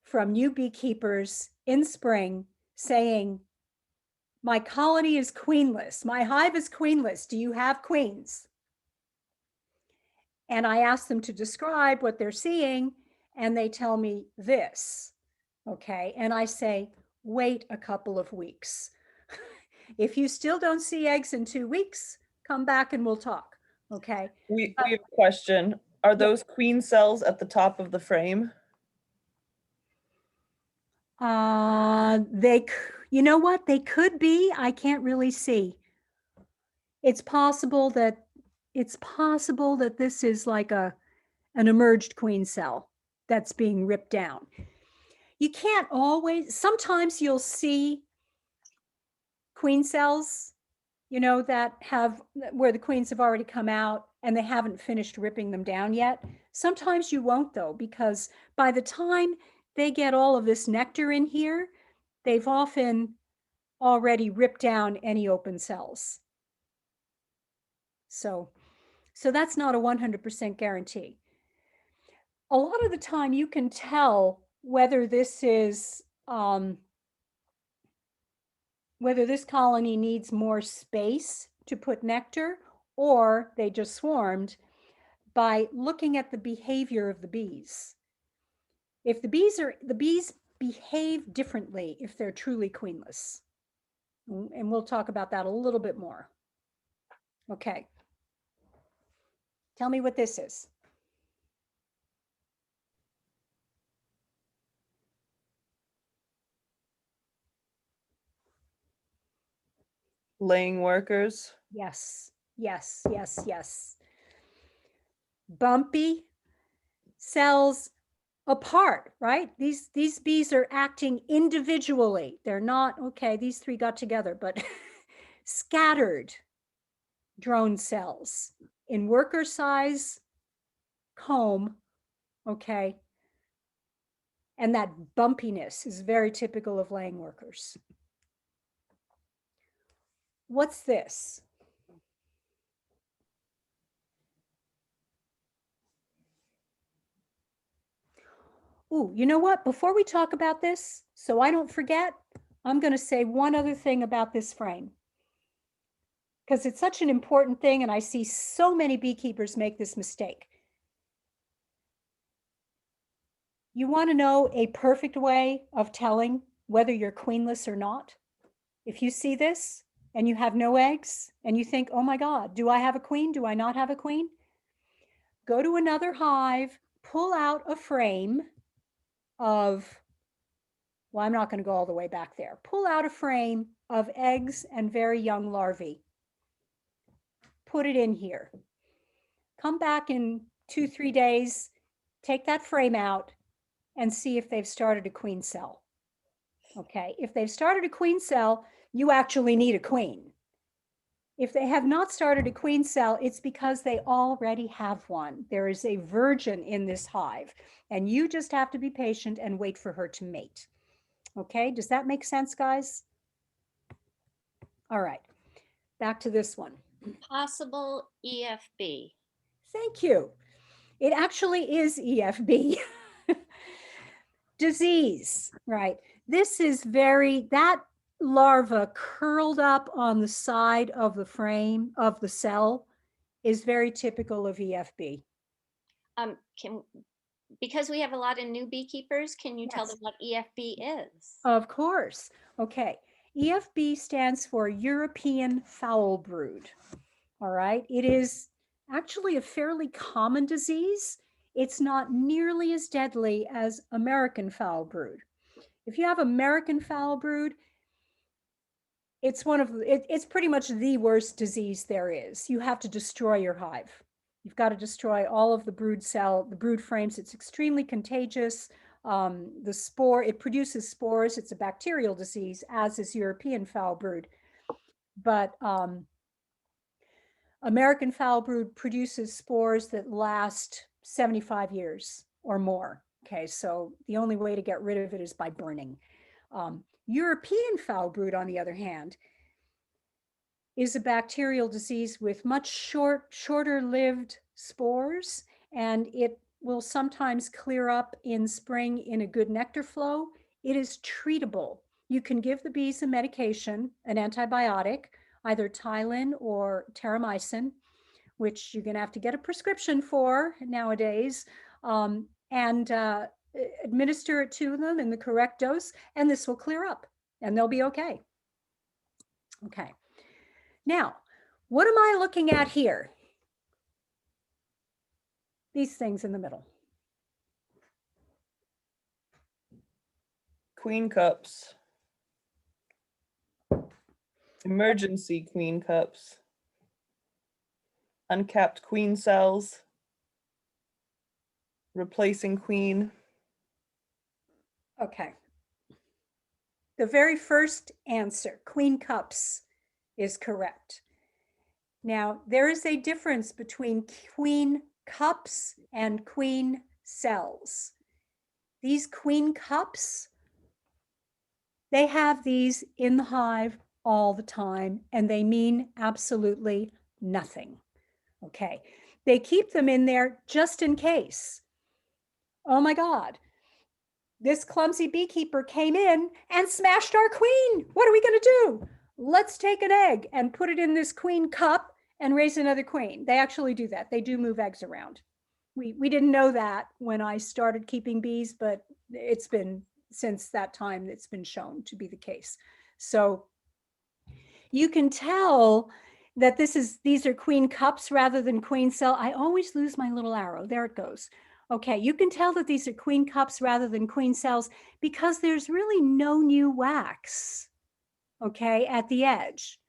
from new beekeepers in spring saying, my colony is queenless. My hive is queenless. Do you have queens? And I ask them to describe what they're seeing, and they tell me this. Okay. And I say, wait a couple of weeks. If you still don't see eggs in 2 weeks, come back and we'll talk. Okay. We have a question. Are Yeah. those queen cells at the top of the frame? You know what? They could be. I can't really see. It's possible that this is like an emerged queen cell that's being ripped down. You can't always, sometimes you'll see queen cells, that have where the queens have already come out and they haven't finished ripping them down yet. Sometimes you won't though, because by the time they get all of this nectar in here, they've often already ripped down any open cells. So that's not a 100% guarantee. A lot of the time you can tell whether this is, whether this colony needs more space to put nectar or they just swarmed by looking at the behavior of the bees. If the bees behave differently if they're truly queenless. And we'll talk about that a little bit more. Okay. Tell me what this is. Laying workers. Yes, yes, yes, yes. Bumpy cells apart, right? These bees are acting individually. They're not, okay, these three got together, but scattered drone cells in worker size comb, okay? And that bumpiness is very typical of laying workers. What's this? Ooh, you know what? Before we talk about this, so I don't forget, I'm going to say one other thing about this frame, because it's such an important thing, and I see so many beekeepers make this mistake. You want to know a perfect way of telling whether you're queenless or not? If you see this and you have no eggs and you think, oh my God, do I have a queen? Do I not have a queen? Go to another hive, pull out a frame of, well, I'm not going to go all the way back there. Pull out a frame of eggs and very young larvae. Put it in here. Come back in 2-3 days, take that frame out and see if they've started a queen cell. Okay, if they've started a queen cell, you actually need a queen. If they have not started a queen cell, it's because they already have one. There is a virgin in this hive, and you just have to be patient and wait for her to mate. Okay, does that make sense, guys? All right, back to this one. Possible EFB. Thank you. It actually is EFB. Disease, right? This is that larva curled up on the side of the frame of the cell is very typical of EFB. Because we have a lot of new beekeepers, can you tell Yes. them what EFB is? Of course. Okay. EFB stands for European foul brood. All right. It is actually a fairly common disease. It's not nearly as deadly as American foul brood. If you have American foul brood, it's it's pretty much the worst disease there is. You have to destroy your hive. You've got to destroy all of the brood frames. It's extremely contagious. It produces spores. It's a bacterial disease, as is European foul brood. But American foul brood produces spores that last 75 years or more. Okay, so the only way to get rid of it is by burning. European foul brood, on the other hand, is a bacterial disease with much shorter lived spores, and it will sometimes clear up in spring in a good nectar flow. It is treatable. You can give the bees a medication, an antibiotic, either Tylenol or terramycin, which you're going to have to get a prescription for nowadays, and administer it to them in the correct dose, and this will clear up and they'll be okay. Okay. Now, what am I looking at here? These things in the middle. Queen cups. Emergency queen cups. Uncapped queen cells. Replacing queen. Okay. The very first answer, queen cups, is correct. Now, there is a difference between queen cups and queen cells. These queen cups, they have these in the hive all the time, and they mean absolutely nothing. Okay. They keep them in there just in case. Oh my God, this clumsy beekeeper came in and smashed our queen. What are we going to do? Let's take an egg and put it in this queen cup and raise another queen. They actually do that. They do move eggs around. We didn't know that when I started keeping bees, but it's been since that time it's been shown to be the case. So you can tell that these are queen cups rather than queen cell. I always lose my little arrow. There it goes. Okay, you can tell that these are queen cups rather than queen cells because there's really no new wax, okay, at the edge.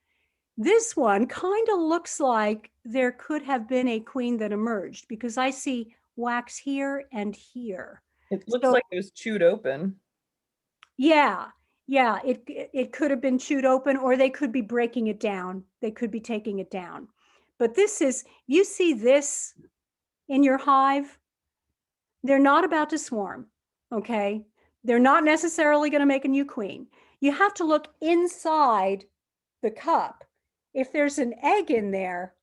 This one kind of looks like there could have been a queen that emerged because I see wax here and here. It looks So- like it was chewed open. Yeah, it could have been chewed open, or they could be breaking it down. They could be taking it down. But this is, you see this in your hive, they're not about to swarm, okay? They're not necessarily going to make a new queen. You have to look inside the cup. If there's an egg in there,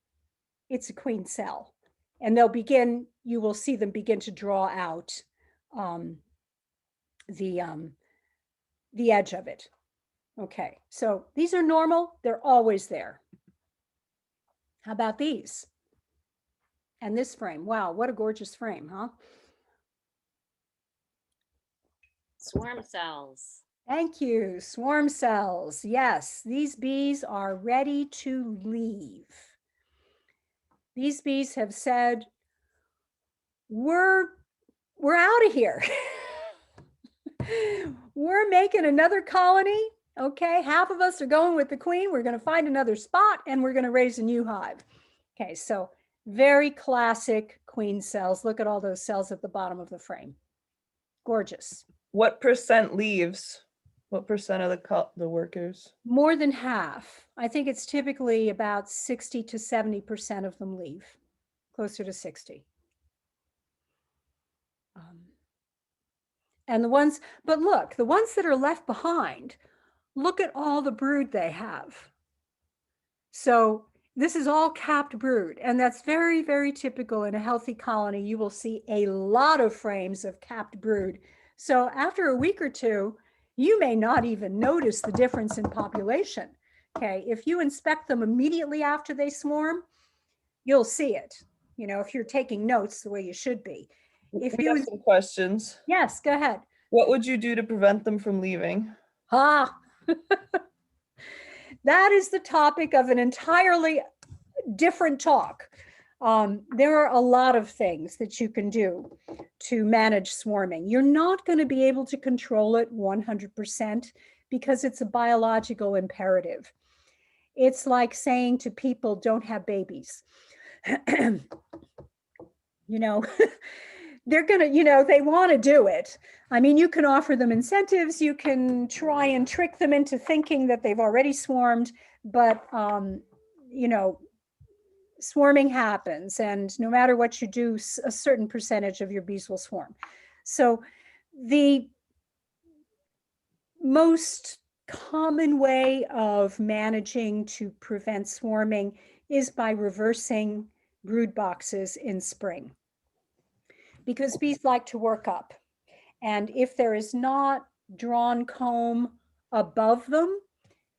it's a queen cell. And you will see them begin to draw out the edge of it. Okay, so these are normal. They're always there. How about these? And this frame. Wow, what a gorgeous frame, huh? Swarm cells. Thank you. Swarm cells. Yes, these bees are ready to leave. These bees have said, we're out of here. We're making another colony. Okay, half of us are going with the queen. We're going to find another spot and we're going to raise a new hive. Okay, so very classic queen cells. Look at all those cells at the bottom of the frame. Gorgeous. What percent leaves? What percent of the workers? More than half. I think it's typically about 60 to 70% of them leave, closer to 60. And but look, the ones that are left behind, look at all the brood they have. So this is all capped brood, and that's very, very typical in a healthy colony. You will see a lot of frames of capped brood. So after a week or two, you may not even notice the difference in population. Okay, if you inspect them immediately after they swarm, you'll see it. You know, if you're taking notes the way you should be. If We have you, some questions. yes, go ahead. What would you do to prevent them from leaving? Ah, that is the topic of an entirely different talk. There are a lot of things that you can do to manage swarming. You're not going to be able to control it 100% because it's a biological imperative. It's like saying to people, don't have babies. You know, they're going to, you know, they want to do it. I mean, you can offer them incentives. You can try and trick them into thinking that they've already swarmed, but, you know, swarming happens, and no matter what you do, a certain percentage of your bees will swarm. So the most common way of managing to prevent swarming is by reversing brood boxes in spring, because bees like to work up. And if there is not drawn comb above them,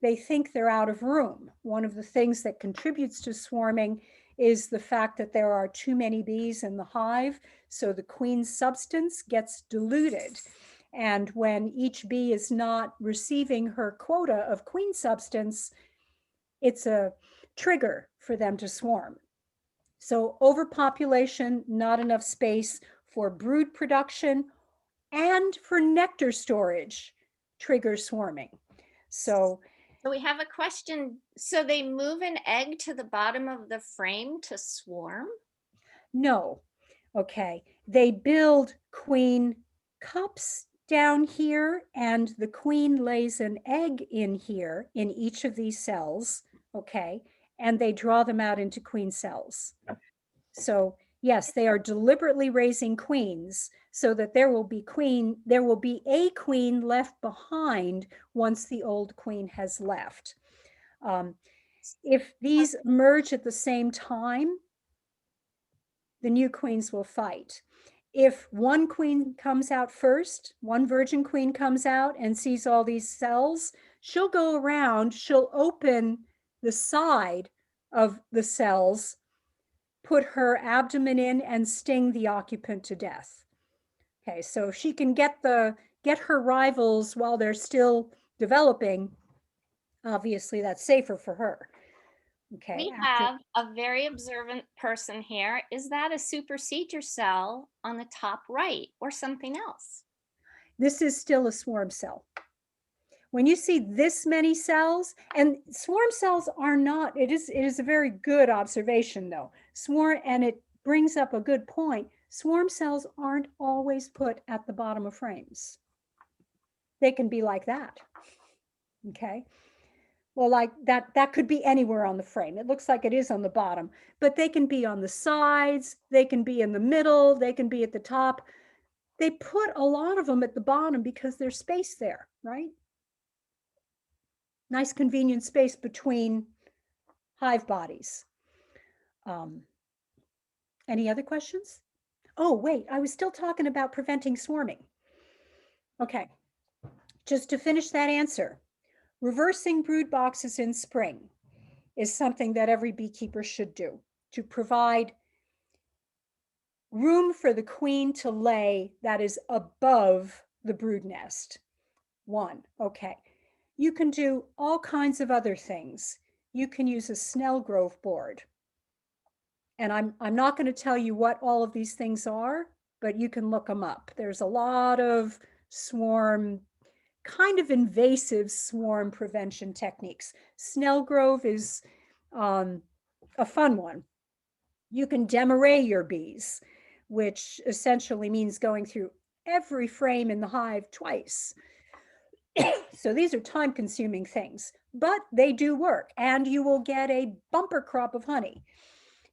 they think they're out of room. One of the things that contributes to swarming is the fact that there are too many bees in the hive, so the queen substance gets diluted. And when each bee is not receiving her quota of queen substance, it's a trigger for them to swarm. So overpopulation, not enough space for brood production and for nectar storage triggers swarming. So we have a question. So they move an egg to the bottom of the frame to swarm? no, okay. They build queen cups down here, and the queen lays an egg in here in each of these cells, okay? And they draw them out into queen cells. So yes, they are deliberately raising queens so that there will be a queen left behind once the old queen has left. If these emerge at the same time, the new queens will fight. If one queen comes out first, one virgin queen comes out and sees all these cells, she'll go around, she'll open the side of the cells, put her abdomen in, and sting the occupant to death. Okay, so if she can get her rivals while they're still developing, obviously that's safer for her. Okay. We have a very observant person here. Is that a supersedure cell on the top right or something else? This is still a swarm cell. When you see this many cells, and swarm cells are not, it is a very good observation though. And it brings up a good point. Swarm cells aren't always put at the bottom of frames. They can be like that. Okay. Well, like that could be anywhere on the frame. It looks like it is on the bottom, but they can be on the sides, they can be in the middle, they can be at the top. They put a lot of them at the bottom because there's space there, right? Nice convenient space between hive bodies. Any other questions? Oh, wait, I was still talking about preventing swarming. Okay, just to finish that answer, reversing brood boxes in spring is something that every beekeeper should do to provide room for the queen to lay that is above the brood nest. One, okay. You can do all kinds of other things. You can use a Snellgrove board. And I'm not going to tell you what all of these things are, but you can look them up. There's a lot of swarm, kind of invasive swarm prevention techniques. Snellgrove is a fun one. You can demarray your bees, which essentially means going through every frame in the hive twice. So these are time-consuming things, but they do work, and you will get a bumper crop of honey.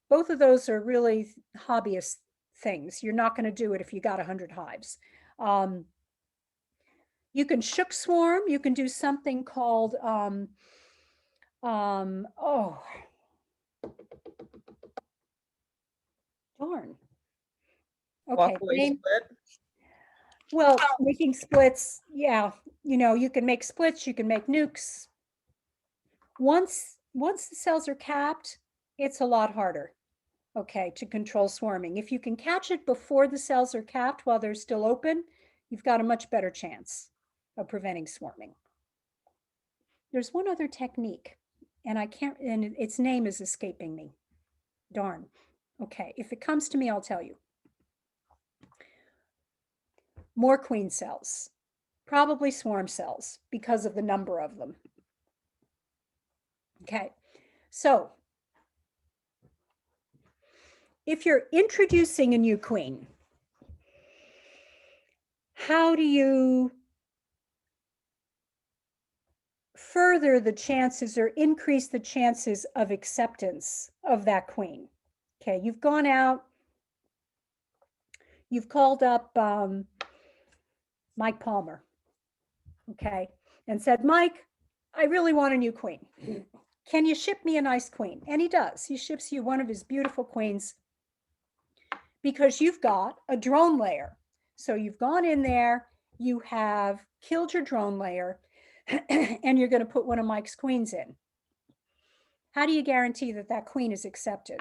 Both of those are really hobbyist things. You're not going to do it if you got 100 hives. You can shook swarm. You can do something called, oh, darn. Okay. Walkaway split. Well, making splits, yeah, you know, you can make splits, you can make nukes. Once the cells are capped, it's a lot harder, okay, to control swarming. If you can catch it before the cells are capped while they're still open, you've got a much better chance of preventing swarming. There's one other technique, and its name is escaping me. Darn. Okay, if it comes to me, I'll tell you. More queen cells, probably swarm cells because of the number of them. Okay, so if you're introducing a new queen, how do you further the chances or increase the chances of acceptance of that queen? Okay, you've gone out, you've called up Mike Palmer, okay, and said, Mike, I really want a new queen. Can you ship me a nice queen? And he does. He ships you one of his beautiful queens because you've got a drone layer. So you've gone in there, you have killed your drone layer, and you're going to put one of Mike's queens in. How do you guarantee that that queen is accepted?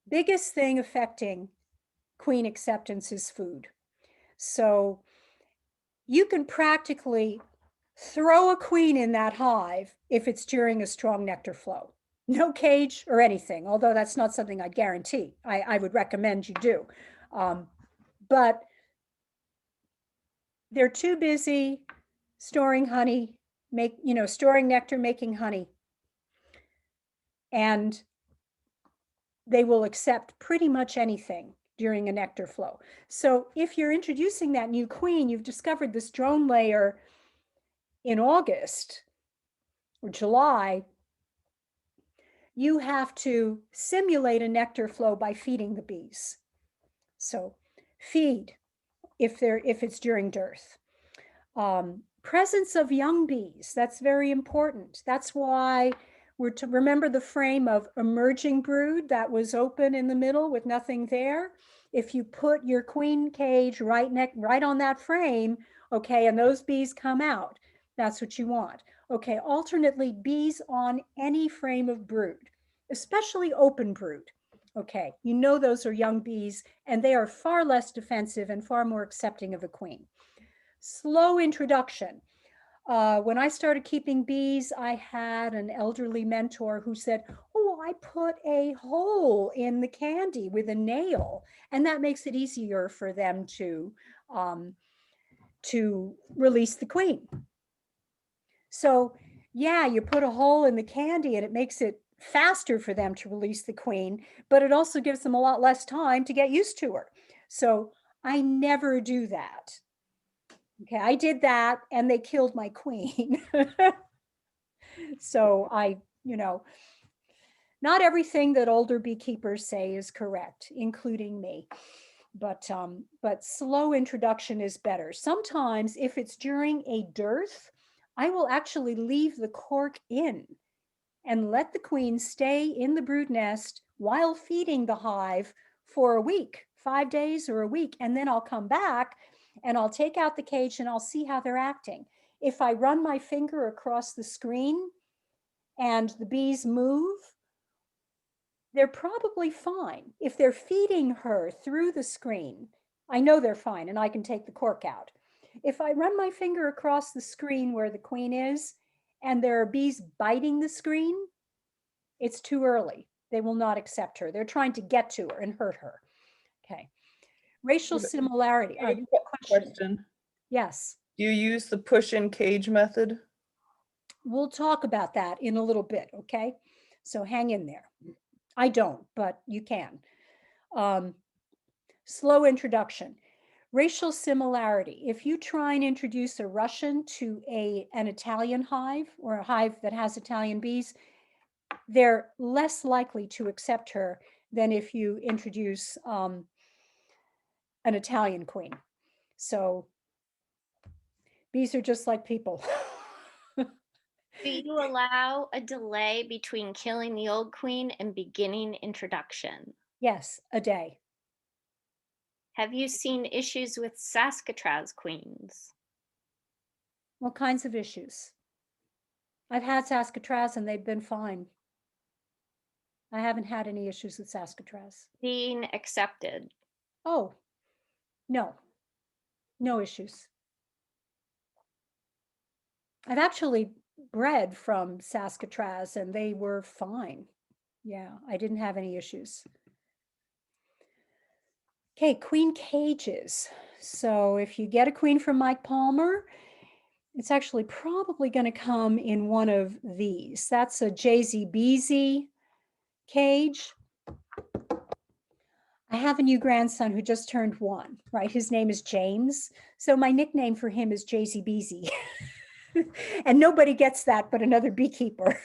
Biggest thing affecting queen acceptance is food. So you can practically throw a queen in that hive if it's during a strong nectar flow. No cage or anything, although that's not something I'd guarantee. I would recommend you do. But they're too busy storing honey, storing nectar, making honey. And they will accept pretty much anything during a nectar flow. So if you're introducing that new queen, you've discovered this drone layer in August or July, you have to simulate a nectar flow by feeding the bees. So feed if it's during dearth. Presence of young bees, that's very important. That's why we're to remember the frame of emerging brood that was open in the middle with nothing there. If you put your queen cage right on that frame, okay, and those bees come out, that's what you want. Okay, alternately bees on any frame of brood, especially open brood. Okay, you know those are young bees and they are far less defensive and far more accepting of a queen. Slow introduction. When I started keeping bees, I had an elderly mentor who said, oh, I put a hole in the candy with a nail, and that makes it easier for them to release the queen. So yeah, you put a hole in the candy and it makes it faster for them to release the queen, but it also gives them a lot less time to get used to her. So I never do that. Okay, I did that and they killed my queen. So not everything that older beekeepers say is correct, including me. But slow introduction is better. Sometimes if it's during a dearth, I will actually leave the cork in and let the queen stay in the brood nest while feeding the hive for a week, 5 days or a week, and then I'll come back and I'll take out the cage and I'll see how they're acting. If I run my finger across the screen and the bees move, they're probably fine. If they're feeding her through the screen, I know they're fine and I can take the cork out. If I run my finger across the screen where the queen is and there are bees biting the screen, it's too early. They will not accept her. They're trying to get to her and hurt her. Okay. Racial similarity. Question. Yes. Do you use the push-in cage method? We'll talk about that in a little bit, okay? So hang in there. I don't, but you can. Slow introduction. Racial similarity. If you try and introduce a Russian to an Italian hive or a hive that has Italian bees, they're less likely to accept her than if you introduce an Italian queen. So bees are just like people. Do you allow a delay between killing the old queen and beginning introduction? Yes, a day. Have you seen issues with Saskatraz queens? What kinds of issues? I've had Saskatraz and they've been fine. I haven't had any issues with Saskatraz. Being accepted? Oh, no, no issues. I've actually bred from Saskatraz and they were fine. Yeah, I didn't have any issues. Okay, queen cages. So if you get a queen from Mike Palmer, it's actually probably going to come in one of these. That's a JZBZ cage. I have a new grandson who just turned 1, right? His name is James. So my nickname for him is JZBZ. And nobody gets that but another beekeeper.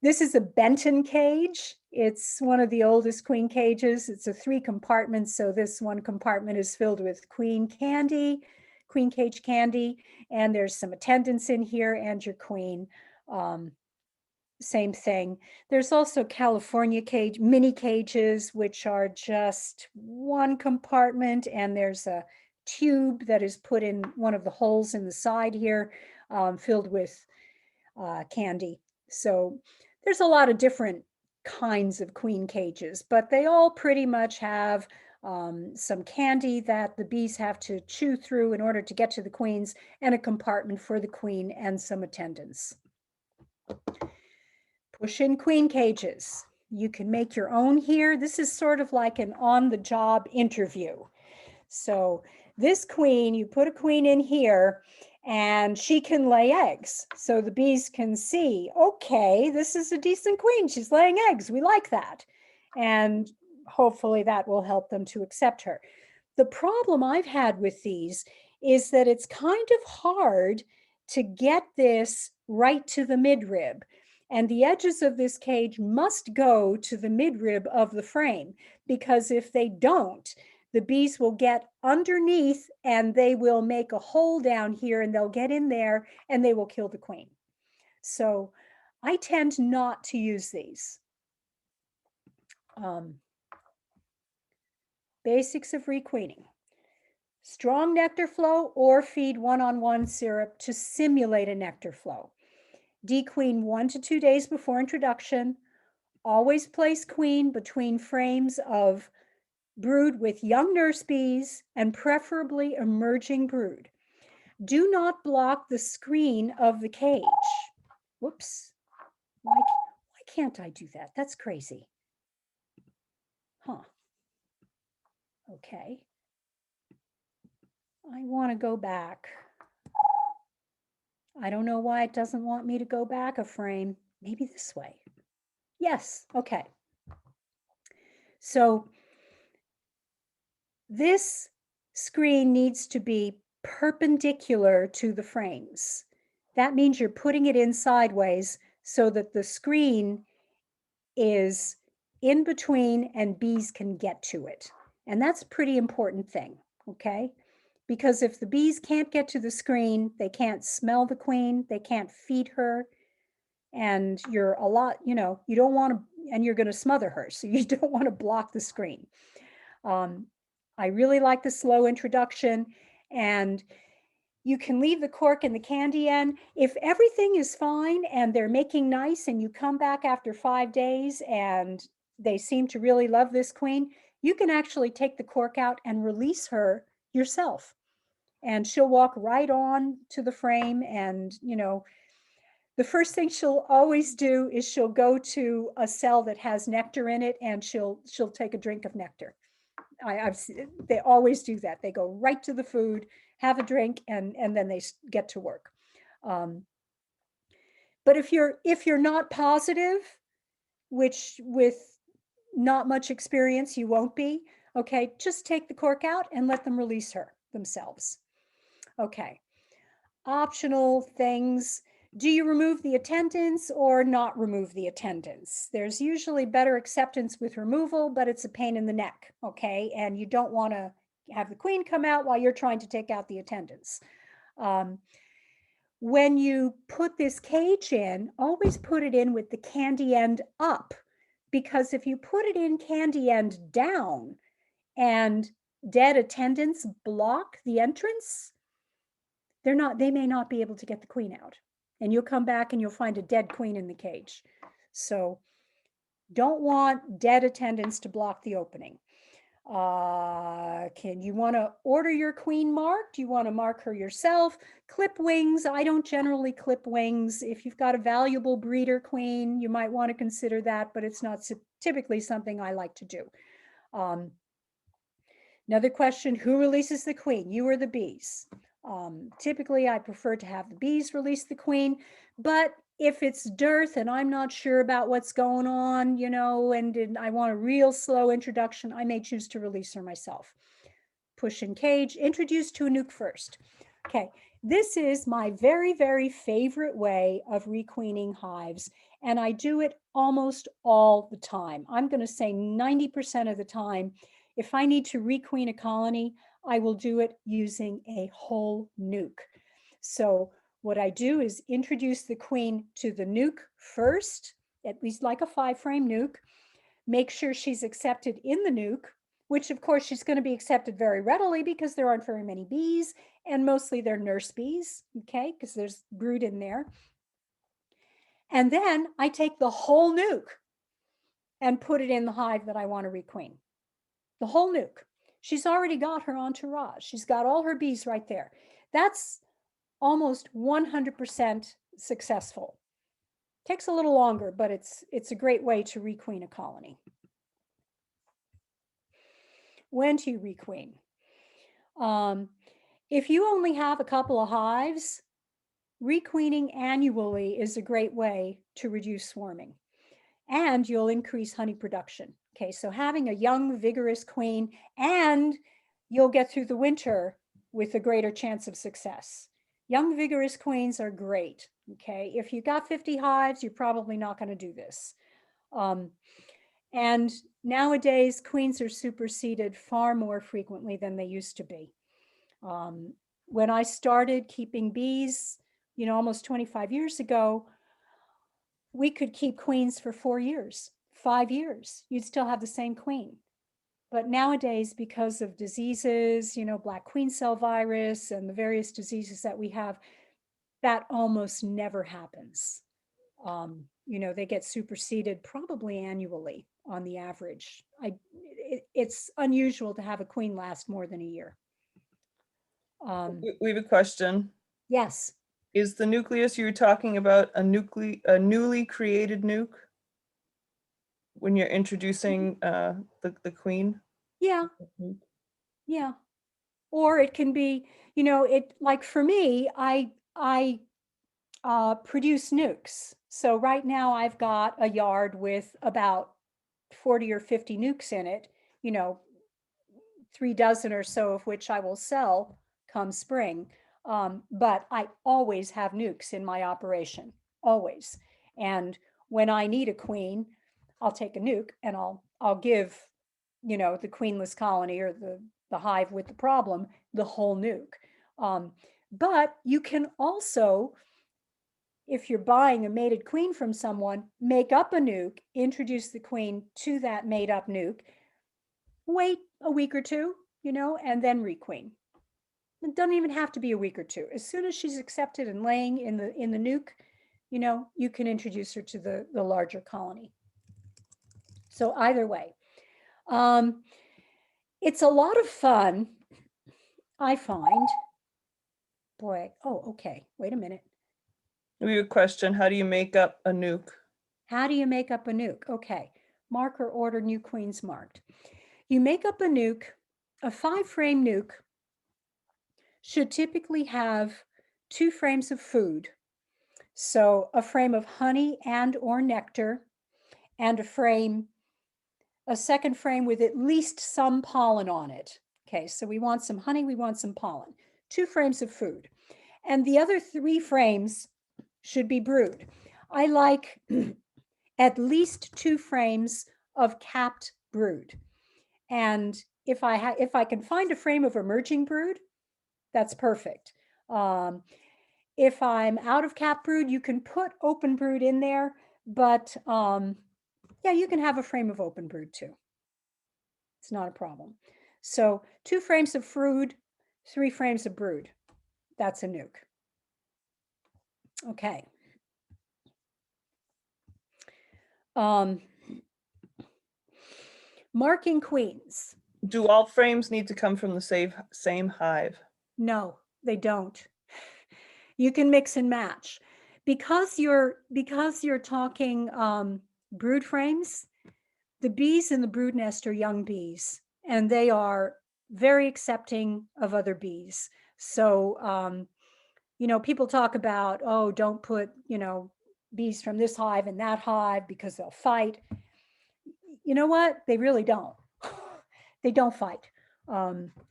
This is a Benton cage. It's one of the oldest queen cages. It's a 3 compartments. So this one compartment is filled with queen candy, queen cage candy, and there's some attendants in here and your queen. Same thing. There's also California cage, mini cages, which are just 1 compartment, and there's a tube that is put in one of the holes in the side here, filled with candy. So there's a lot of different kinds of queen cages, but they all pretty much have some candy that the bees have to chew through in order to get to the queens, and a compartment for the queen and some attendants. Push-in queen cages. You can make your own here. This is sort of like an on-the-job interview. So this queen, you put a queen in here and she can lay eggs. So the bees can see, okay, this is a decent queen. She's laying eggs. We like that. And hopefully that will help them to accept her. The problem I've had with these is that it's kind of hard to get this right to the midrib. And the edges of this cage must go to the midrib of the frame, because if they don't, the bees will get underneath and they will make a hole down here and they'll get in there and they will kill the queen. So I tend not to use these. Basics of requeening. Strong nectar flow or feed 1-on-1 syrup to simulate a nectar flow. Dequeen 1 to 2 days before introduction. Always place queen between frames of brood with young nurse bees and preferably emerging brood. Do not block the screen of the cage. Whoops. Why can't I do that? That's crazy. Huh. Okay. I want to go back. I don't know why it doesn't want me to go back a frame. Maybe this way. Yes, okay. So this screen needs to be perpendicular to the frames. That means you're putting it in sideways so that the screen is in between and bees can get to it. And that's a pretty important thing, okay? Because if the bees can't get to the screen, they can't smell the queen, they can't feed her, and you're a lot, you don't want to, and you're going to smother her, so you don't want to block the screen. I really like the slow introduction, and you can leave the cork in the candy end. If everything is fine and they're making nice and you come back after 5 days and they seem to really love this queen, you can actually take the cork out and release her yourself. And she'll walk right on to the frame, and, the first thing she'll always do is she'll go to a cell that has nectar in it and she'll take a drink of nectar. They always do that. They go right to the food, have a drink, and then they get to work. But if you're not positive, which with not much experience you won't be, okay, just take the cork out and let them release her themselves. Okay, optional things. Do you remove the attendants or not remove the attendants? There's usually better acceptance with removal, but it's a pain in the neck, okay? And you don't want to have the queen come out while you're trying to take out the attendants. When you put this cage in, always put it in with the candy end up, because if you put it in candy end down and dead attendants block the entrance, they may not be able to get the queen out. And you'll come back and you'll find a dead queen in the cage. So don't want dead attendants to block the opening. Can you want to order your queen marked? Do you want to mark her yourself? Clip wings. I don't generally clip wings. If you've got a valuable breeder queen, you might want to consider that, but it's not typically something I like to do. Another question, who releases the queen, you or the bees? Typically, I prefer to have the bees release the queen, but if it's dearth and I'm not sure about what's going on, and I want a real slow introduction, I may choose to release her myself. Push and cage, introduce to a nuke first. Okay, this is my very, very favorite way of requeening hives, and I do it almost all the time. I'm going to say 90% of the time. If I need to requeen a colony, I will do it using a whole nuke. So what I do is introduce the queen to the nuke first, at least like a 5-frame nuke, make sure she's accepted in the nuke, which of course she's going to be accepted very readily because there aren't very many bees, and mostly they're nurse bees, okay, because there's brood in there. And then I take the whole nuke and put it in the hive that I want to requeen. The whole nuke. She's already got her entourage. She's got all her bees right there. That's almost 100% successful. Takes a little longer, but it's a great way to requeen a colony. When to requeen? If you only have a couple of hives, requeening annually is a great way to reduce swarming, and you'll increase honey production. Okay, so having a young, vigorous queen, and you'll get through the winter with a greater chance of success. Young, vigorous queens are great. Okay, if you got 50 hives, you're probably not going to do this. And nowadays, queens are superseded far more frequently than they used to be. When I started keeping bees, almost 25 years ago, we could keep queens for 4 years, 5 years. You'd still have the same queen. But nowadays, because of diseases, black queen cell virus and the various diseases that we have, that almost never happens. They get superseded probably annually on the average. It's unusual to have a queen last more than a year. We have a question. Yes. Is the nucleus you're talking about a newly created nuke when you're introducing the queen? Yeah. Yeah. Or it can be, like for me, I produce nukes. So right now I've got a yard with about 40 or 50 nukes in it, 3 dozen or so of which I will sell come spring. But I always have nukes in my operation, always. And when I need a queen, I'll take a nuke and I'll give, the queenless colony or the hive with the problem, the whole nuke. But you can also, if you're buying a mated queen from someone, make up a nuke, introduce the queen to that made up nuke, wait a week or two, and then requeen. It doesn't even have to be a week or two. As soon as she's accepted and laying in the nuke, you can introduce her to the larger colony. So either way, it's a lot of fun, I find. Boy, oh, okay, wait a minute. We have a question. How do you make up a nuke? How do you make up a nuke? Okay, mark or order new queens marked. You make up a nuke. A 5-frame nuke should typically have 2 frames of food. So a frame of honey and or nectar, and a second frame with at least some pollen on it. Okay, so we want some honey, we want some pollen. 2 frames of food. And the other 3 frames should be brood. I like at least 2 frames of capped brood. And if I can find a frame of emerging brood, that's perfect. If I'm out of capped brood, you can put open brood in there, but yeah, you can have a frame of open brood too. It's not a problem. So 2 frames of food, 3 frames of brood. That's a nuke. Okay. Marking queens. Do all frames need to come from the same hive? No, they don't. You can mix and match. Because you're talking brood frames, the bees in the brood nest are young bees, and they are very accepting of other bees. So, people talk about, oh, don't put, bees from this hive and that hive because they'll fight. You know what? They really don't. They don't fight,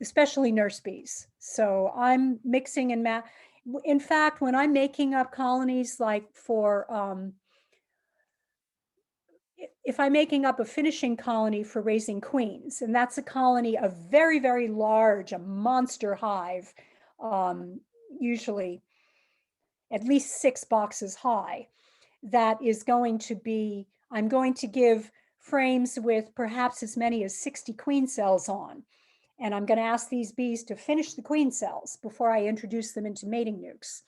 especially nurse bees. So I'm mixing and in fact, when I'm making up colonies, like for if I'm making up a finishing colony for raising queens, and that's a colony, a very, very large, a monster hive, usually at least 6 boxes high, that is going to be, I'm going to give frames with perhaps as many as 60 queen cells on. And I'm going to ask these bees to finish the queen cells before I introduce them into mating nukes.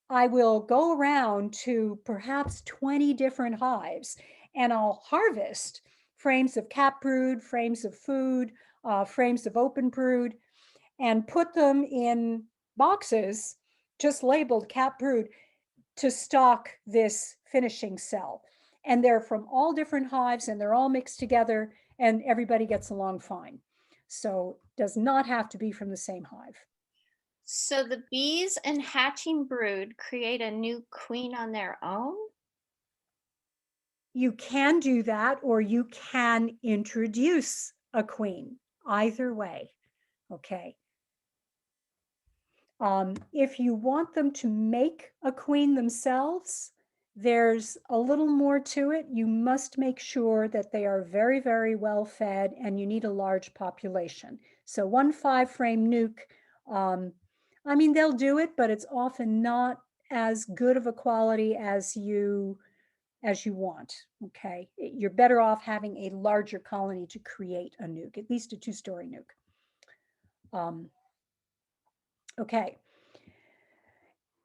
I will go around to perhaps 20 different hives, and I'll harvest frames of cap brood, frames of food, frames of open brood, and put them in boxes just labeled cap brood to stock this finishing cell. And they're from all different hives, and they're all mixed together, and everybody gets along fine. So does not have to be from the same hive. So the bees and hatching brood create a new queen on their own? You can do that, or you can introduce a queen, either way, okay? If you want them to make a queen themselves, there's a little more to it. You must make sure that they are very, very well fed, and you need a large population. So 1 5-frame nuke, I mean, they'll do it, but it's often not as good of a quality as you want, okay? You're better off having a larger colony to create a nuke, at least a 2-story nuke. Okay.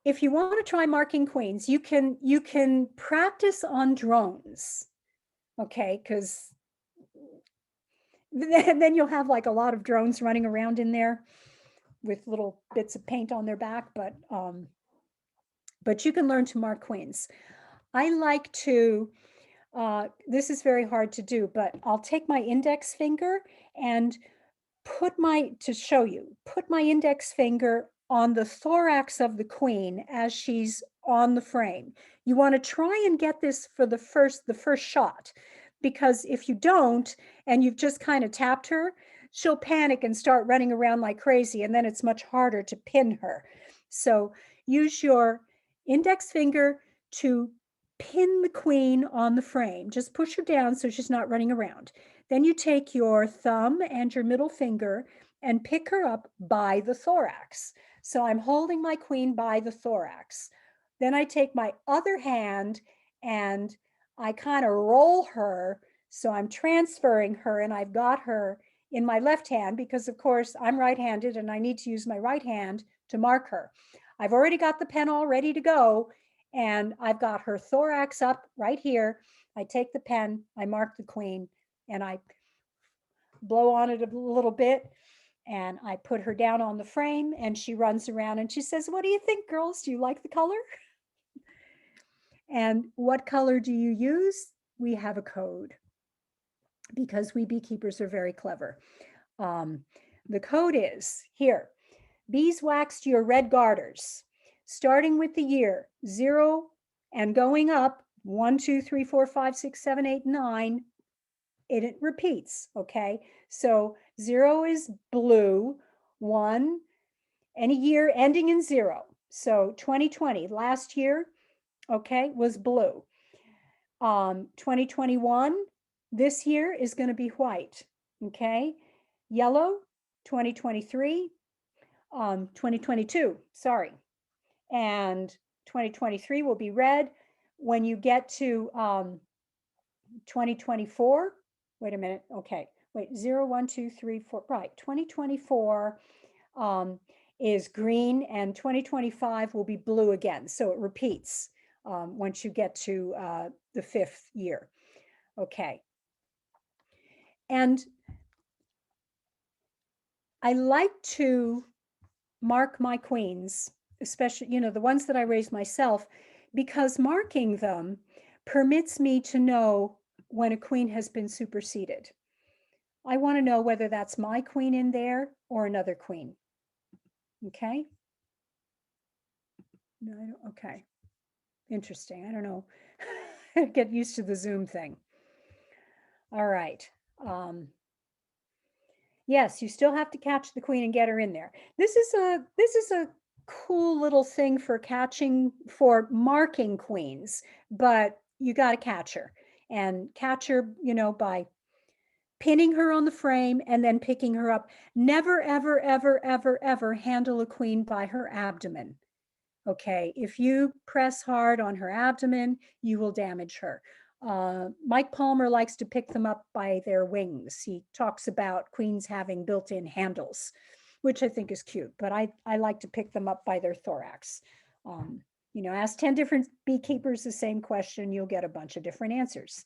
If you want to try marking queens, you can practice on drones, okay? Because then you'll have like a lot of drones running around in there with little bits of paint on their back, but you can learn to mark queens. I like to, this is very hard to do, but I'll take my index finger and to show you, put my index finger on the thorax of the queen as she's on the frame. You want to try and get this for the first shot, because if you don't, and you've just kind of tapped her, she'll panic and start running around like crazy, and then it's much harder to pin her. So use your index finger to pin the queen on the frame. Just push her down so she's not running around. Then you take your thumb and your middle finger and pick her up by the thorax. So I'm holding my queen by the thorax. Then I take my other hand and I kind of roll her. So I'm transferring her, and I've got her in my left hand because, of course, I'm right-handed and I need to use my right hand to mark her. I've already got the pen all ready to go, and I've got her thorax up right here. I take the pen, I mark the queen, and I blow on it a little bit, and I put her down on the frame, and she runs around and she says, "What do you think, girls? Do you like the color?" And what color do you use? We have a code, because we beekeepers are very clever. The code is here: beeswaxed your red garters, starting with the year 0 and going up 1, 2, 3, 4, 5, 6, 7, 8, 9. It repeats, okay? So 0 is blue, 1, any year ending in 0. So 2020, last year, okay, was blue. 2021, this year is going to be white, okay? Yellow, 2023, 2022, sorry. And 2023 will be red. When you get to 2024, wait a minute, okay, wait, 0, 1, 2, 3, 4, right, 2024 is green, and 2025 will be blue again. So it repeats once you get to the 5th year. Okay. And I like to mark my queens, especially, the ones that I raised myself, because marking them permits me to know when a queen has been superseded. I want to know whether that's my queen in there or another queen. Okay? No, I don't, okay. Interesting. I don't know. Get used to the Zoom thing. All right. Yes, you still have to catch the queen and get her in there. This is a cool little thing for marking queens, but you got to catch her and catch her, by pinning her on the frame and then picking her up. Never, ever, ever, ever, ever handle a queen by her abdomen. Okay, if you press hard on her abdomen, you will damage her. Mike Palmer likes to pick them up by their wings. He talks about queens having built-in handles, which I think is cute, but I like to pick them up by their thorax. Ask 10 different beekeepers the same question, you'll get a bunch of different answers.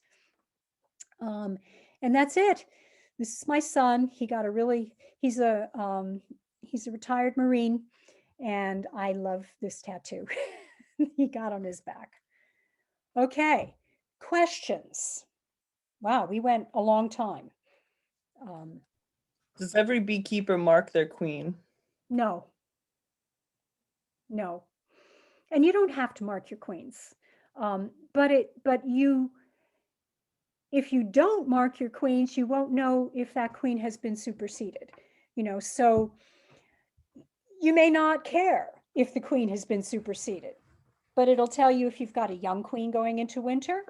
And that's it. This is my son. He's a retired Marine, and I love this tattoo he got on his back. Okay, questions. Wow, we went a long time. Does every beekeeper mark their queen? No. And you don't have to mark your queens. If you don't mark your queens, you won't know if that queen has been superseded. So you may not care if the queen has been superseded, but it'll tell you if you've got a young queen going into winter.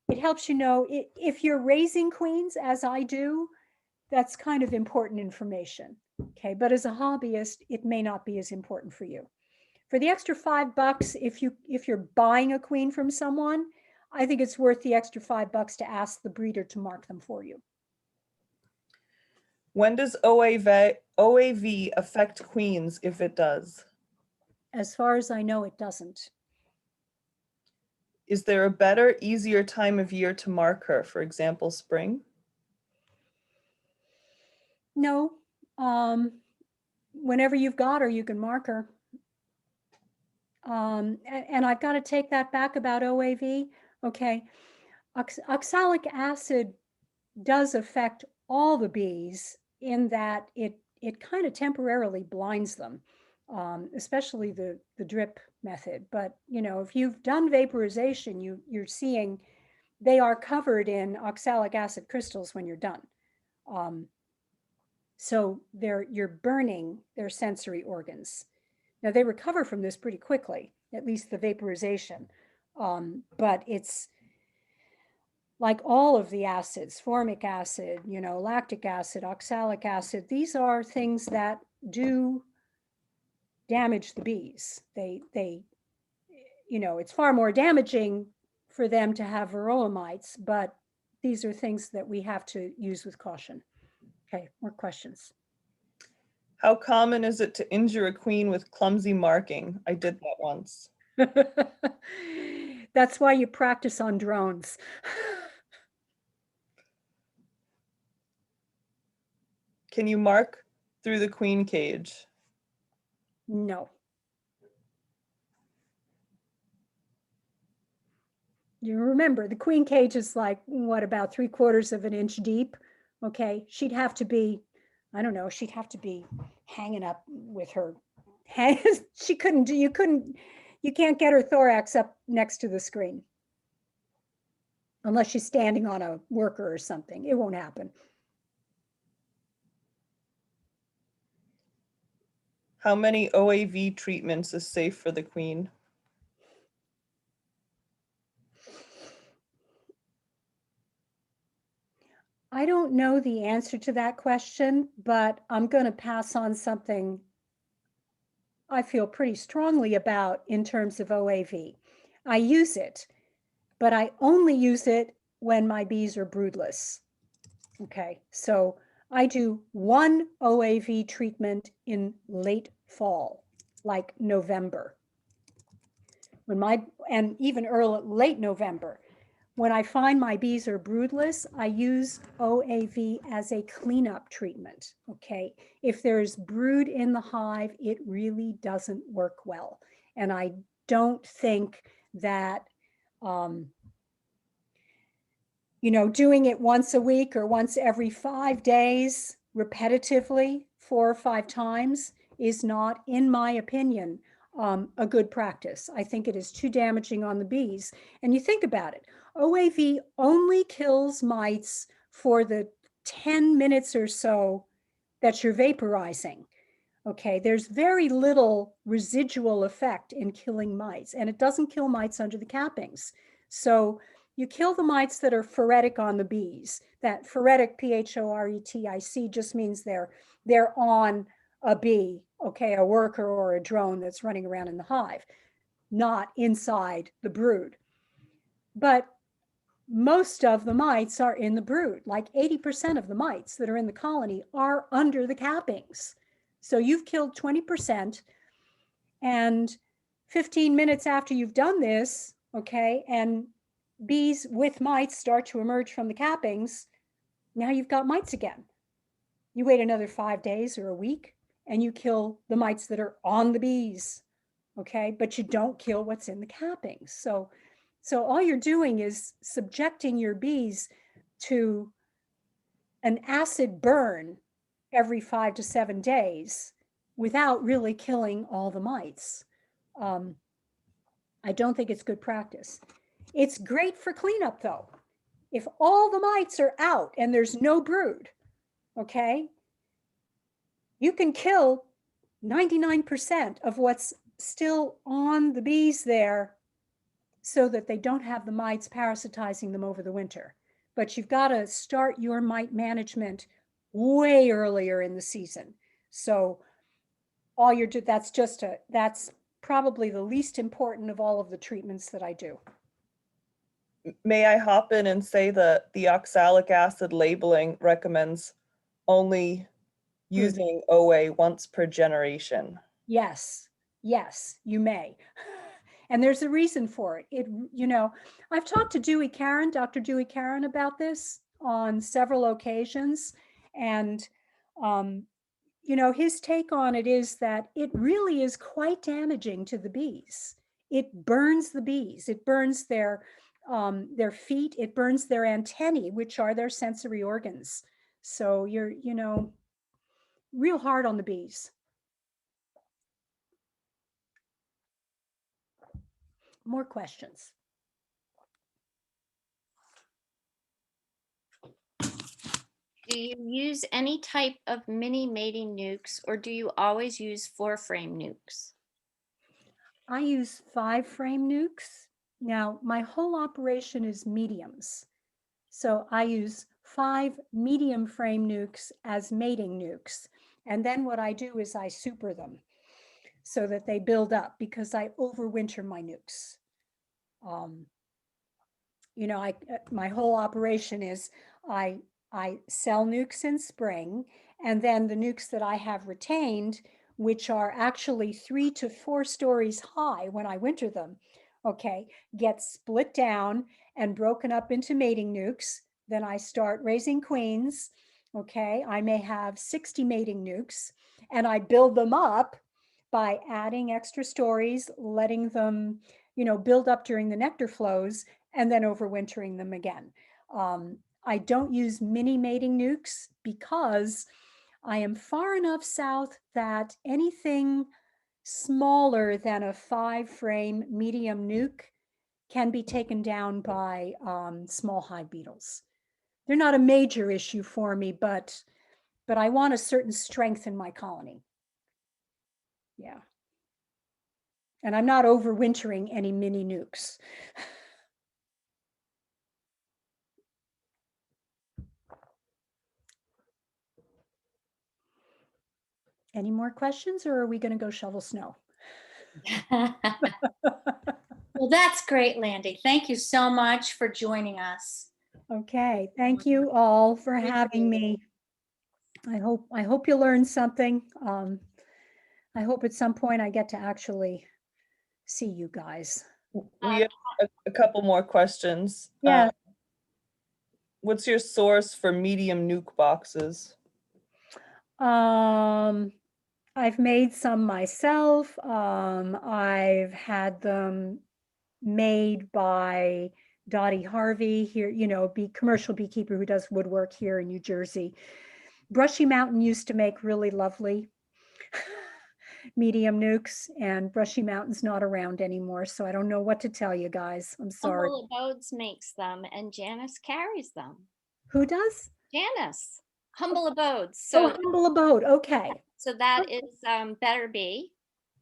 It helps you know if you're raising queens, as I do, that's kind of important information. Okay, but as a hobbyist, it may not be as important for you. For the extra $5, if you're buying a queen from someone, I think it's worth the extra $5 to ask the breeder to mark them for you. When does OAV affect queens, if it does? As far as I know, it doesn't. Is there a better, easier time of year to mark her, for example, spring? No. Whenever you've got her, you can mark her. And I've got to take that back about OAV. Okay. Oxalic acid does affect all the bees in that it kind of temporarily blinds them, especially the drip method. But, if you've done vaporization, you're seeing they are covered in oxalic acid crystals when you're done. So you're burning their sensory organs. Now they recover from this pretty quickly, at least the vaporization. But it's like all of the acids, formic acid, lactic acid, oxalic acid, these are things that do damage the bees. It's far more damaging for them to have varroa mites, but these are things that we have to use with caution. Okay, more questions. How common is it to injure a queen with clumsy marking? I did that once. That's why you practice on drones. Can you mark through the queen cage? No. You remember, the queen cage is like, what, about 3/4 of an inch deep? Okay, she'd have to be, I don't know, she'd have to be hanging up with her hands. You can't get her thorax up next to the screen. Unless she's standing on a worker or something. It won't happen. How many OAV treatments is safe for the queen? I don't know the answer to that question, but I'm going to pass on something I feel pretty strongly about in terms of OAV. I use it, but I only use it when my bees are broodless. Okay, so I do one OAV treatment in late fall, like November. And even late November, When I find my bees are broodless, I use OAV as a cleanup treatment, okay? If there's brood in the hive, it really doesn't work well. And I don't think that, doing it once a week or once every 5 days repetitively 4 or 5 times is not, in my opinion, a good practice. I think it is too damaging on the bees. And you think about it, OAV only kills mites for the 10 minutes or so that you're vaporizing. Okay, there's very little residual effect in killing mites, and it doesn't kill mites under the cappings. So you kill the mites that are phoretic on the bees. That phoretic, P-H-O-R-E-T-I-C, just means they're on a bee, okay, a worker or a drone that's running around in the hive, not inside the brood. But most of the mites are in the brood. Like 80% of the mites that are in the colony are under the cappings. So you've killed 20%, and 15 minutes after you've done this, okay, and bees with mites start to emerge from the cappings, now you've got mites again. You wait another 5 days or a week and you kill the mites that are on the bees, okay, but you don't kill what's in the cappings. So all you're doing is subjecting your bees to an acid burn every 5 to 7 days without really killing all the mites. I don't think it's good practice. It's great for cleanup though. If all the mites are out and there's no brood, okay, you can kill 99% of what's still on the bees there so that they don't have the mites parasitizing them over the winter. But you've got to start your mite management way earlier in the season. So all you're doing, that's probably the least important of all of the treatments that I do. May I hop in and say that the oxalic acid labeling recommends only using OA once per generation? Yes, you may. And there's a reason for it. I've talked to Dr. Dewey Karen about this on several occasions. And, his take on it is that it really is quite damaging to the bees. It burns the bees. It burns their feet. It burns their antennae, which are their sensory organs. So you're, real hard on the bees. More questions? Do you use any type of mini mating nukes, or do you always use 4-frame nukes? I use 5-frame nukes. Now, my whole operation is mediums. So I use 5 medium frame nukes as mating nukes. And then what I do is I super them so that they build up, because I overwinter my nukes. My whole operation is I sell nukes in spring, and then the nukes that I have retained, which are actually 3 to 4 stories high when I winter them, okay, get split down and broken up into mating nukes. Then I start raising queens, okay. I may have 60 mating nukes, and I build them up by adding extra stories, letting them, build up during the nectar flows, and then overwintering them again. I don't use mini mating nukes because I am far enough south that anything smaller than a 5-frame medium nuke can be taken down by small hive beetles. They're not a major issue for me, but I want a certain strength in my colony. Yeah. And I'm not overwintering any mini nukes. Any more questions, or are we going to go shovel snow? Well, that's great, Landi. Thank you so much for joining us. Okay, thank you all for Appreciate having me. I hope you learned something. I hope at some point I get to actually see you guys. We have a couple more questions. Yeah. What's your source for medium nuke boxes? I've made some myself. I've had them made by Dottie Harvey here, commercial beekeeper who does woodwork here in New Jersey. Brushy Mountain used to make really lovely medium nukes, and Brushy Mountain's not around anymore, so I don't know what to tell you guys. I'm sorry. Humble Abodes makes them and Janice carries them. Who does? Janice, Humble Abodes. Oh, So, Humble Abode. Okay, so that is Better Bee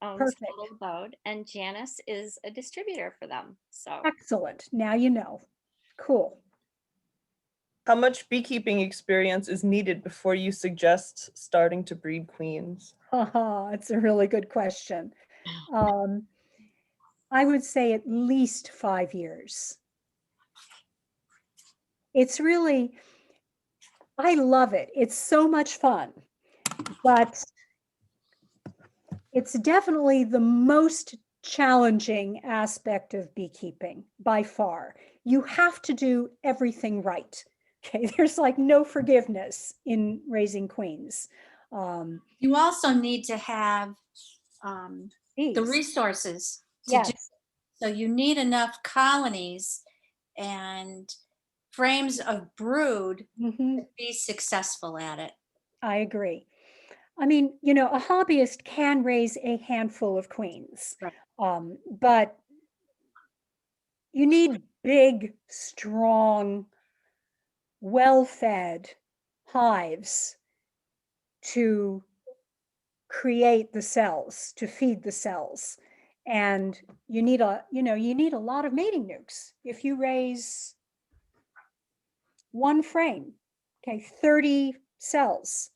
owns perfect. Humble Abode, and Janice is a distributor for them. So Excellent. Now you know. Cool. How much beekeeping experience is needed before you suggest starting to breed queens? It's a really good question. I would say at least 5 years. It's really, I love it. It's so much fun, but it's definitely the most challenging aspect of beekeeping by far. You have to do everything right. Okay, there's like no forgiveness in raising queens. You also need to have the Bees. resources to do. Yes. So you need enough colonies and frames of brood Mhm. to be successful at it. I agree. I mean, a hobbyist can raise a handful of queens, Right. but you need big, strong, well-fed hives to create the cells, to feed the cells. And you need a lot of mating nukes. If you raise one frame, okay, 30 cells,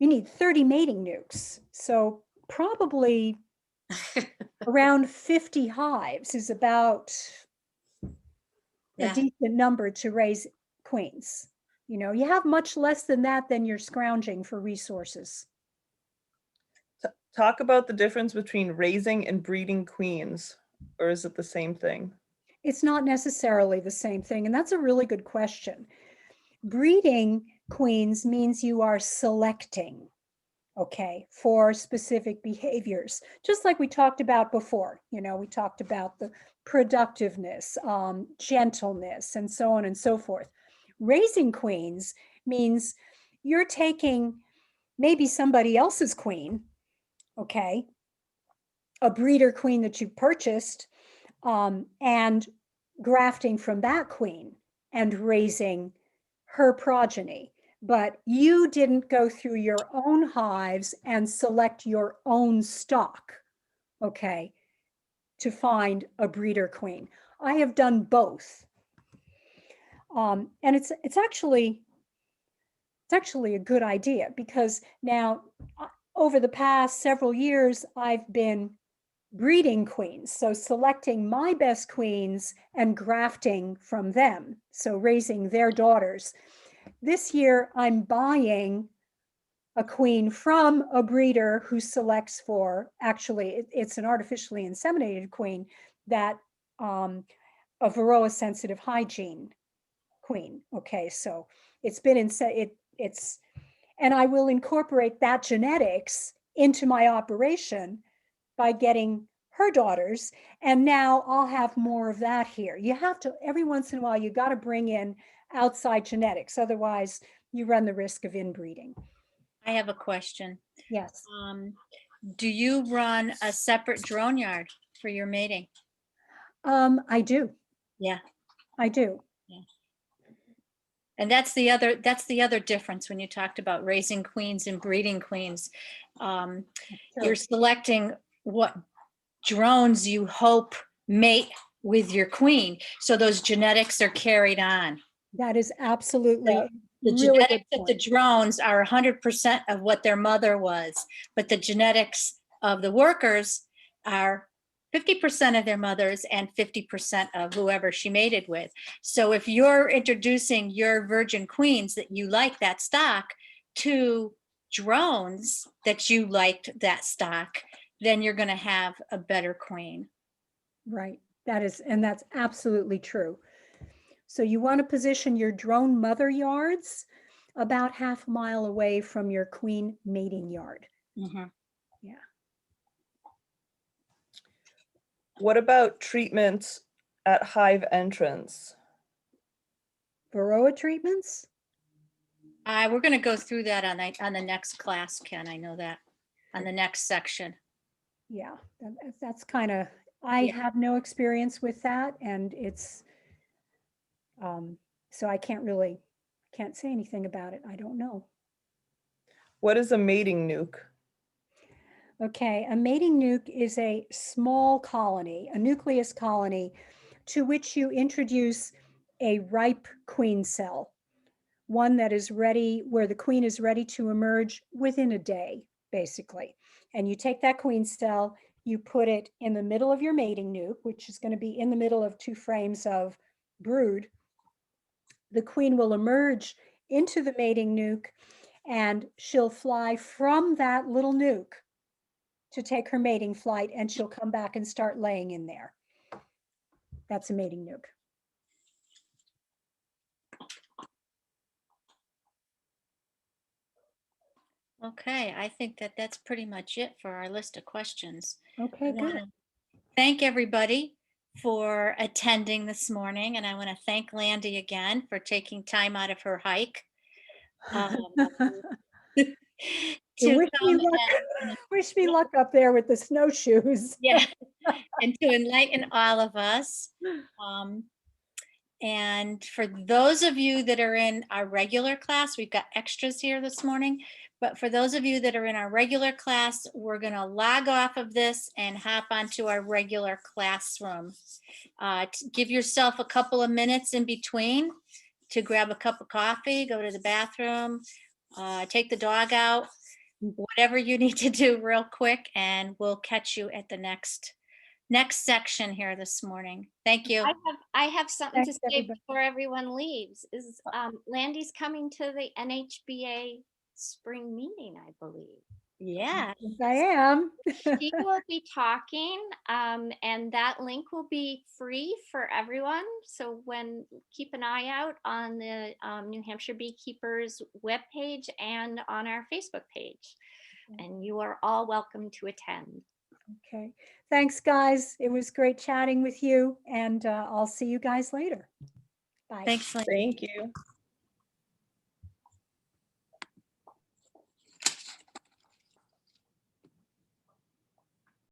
you need 30 mating nukes. So probably around 50 hives is about a Yeah. decent number to raise queens. You have much less than that, then you're scrounging for resources. Talk about the difference between raising and breeding queens, or is it the same thing? It's not necessarily the same thing, and that's a really good question. Breeding queens means you are selecting, okay, for specific behaviors, just like we talked about before. We talked about the productiveness, gentleness, and so on and so forth. Raising queens means you're taking maybe somebody else's queen, okay, a breeder queen that you purchased, and grafting from that queen and raising her progeny. But you didn't go through your own hives and select your own stock, okay, to find a breeder queen. I have done both. And it's actually a good idea, because now over the past several years, I've been breeding queens. So selecting my best queens and grafting from them. So raising their daughters. This year, I'm buying a queen from a breeder who selects for, actually, it's an artificially inseminated queen, that a varroa sensitive hygiene queen. Okay, so it's been it's, and I will incorporate that genetics into my operation by getting her daughters. And now I'll have more of that here. You have to, every once in a while, you got to bring in outside genetics. Otherwise, you run the risk of inbreeding. I have a question. Yes. Do you run a separate drone yard for your mating? I do. Yeah. I do. And that's the other difference when you talked about raising queens and breeding queens. You're selecting what drones you hope mate with your queen, so those genetics are carried on. That is absolutely So the really genetics of the drones are 100% of what their mother was, but the genetics of the workers are 50% of their mothers and 50% of whoever she mated with. So if you're introducing your virgin queens that you like that stock to drones that you liked that stock, then you're going to have a better queen. Right. That's absolutely true. So you want to position your drone mother yards about half a mile away from your queen mating yard. Mhm. Yeah. What about treatments at hive entrance? Varroa treatments? We're going to go through that on the next class, Ken. I know that, on the next section. Yeah, that's kind of, I Yeah. have no experience with that, and so I can't say anything about it. I don't know. What is a mating nuke? Okay, a mating nuke is a small colony, a nucleus colony, to which you introduce a ripe queen cell, one that is ready, where the queen is ready to emerge within a day, basically. And you take that queen cell, you put it in the middle of your mating nuke, which is going to be in the middle of 2 frames of brood. The queen will emerge into the mating nuke, and she'll fly from that little nuke to take her mating flight, and she'll come back and start laying in there. That's a mating nuke. Okay, I think that that's pretty much it for our list of questions. Okay, I want good. to thank everybody for attending this morning, and I want to thank Landy again for taking time out of her hike You to wish me come luck. and Wish me luck up there with the snowshoes. yeah, and to enlighten all of us. And for those of you that are in our regular class, we've got extras here this morning. But for those of you that are in our regular class, we're going to log off of this and hop onto our regular classroom. Give yourself a couple of minutes in between to grab a cup of coffee, go to the bathroom, take the dog out, whatever you need to do real quick, and we'll catch you at the next section here this morning. Thank you. I have something to Thanks, say everybody. before everyone leaves. Is Landy's coming to the NHBA spring meeting, I believe. Yeah. Yes, I am. He will be talking, and that link will be free for everyone. So keep an eye out on the New Hampshire Beekeepers webpage and on our Facebook page. And you are all welcome to attend. Okay. Thanks, guys. It was great chatting with you, and I'll see you guys later. Bye. Thanks, Lynn. Thank you.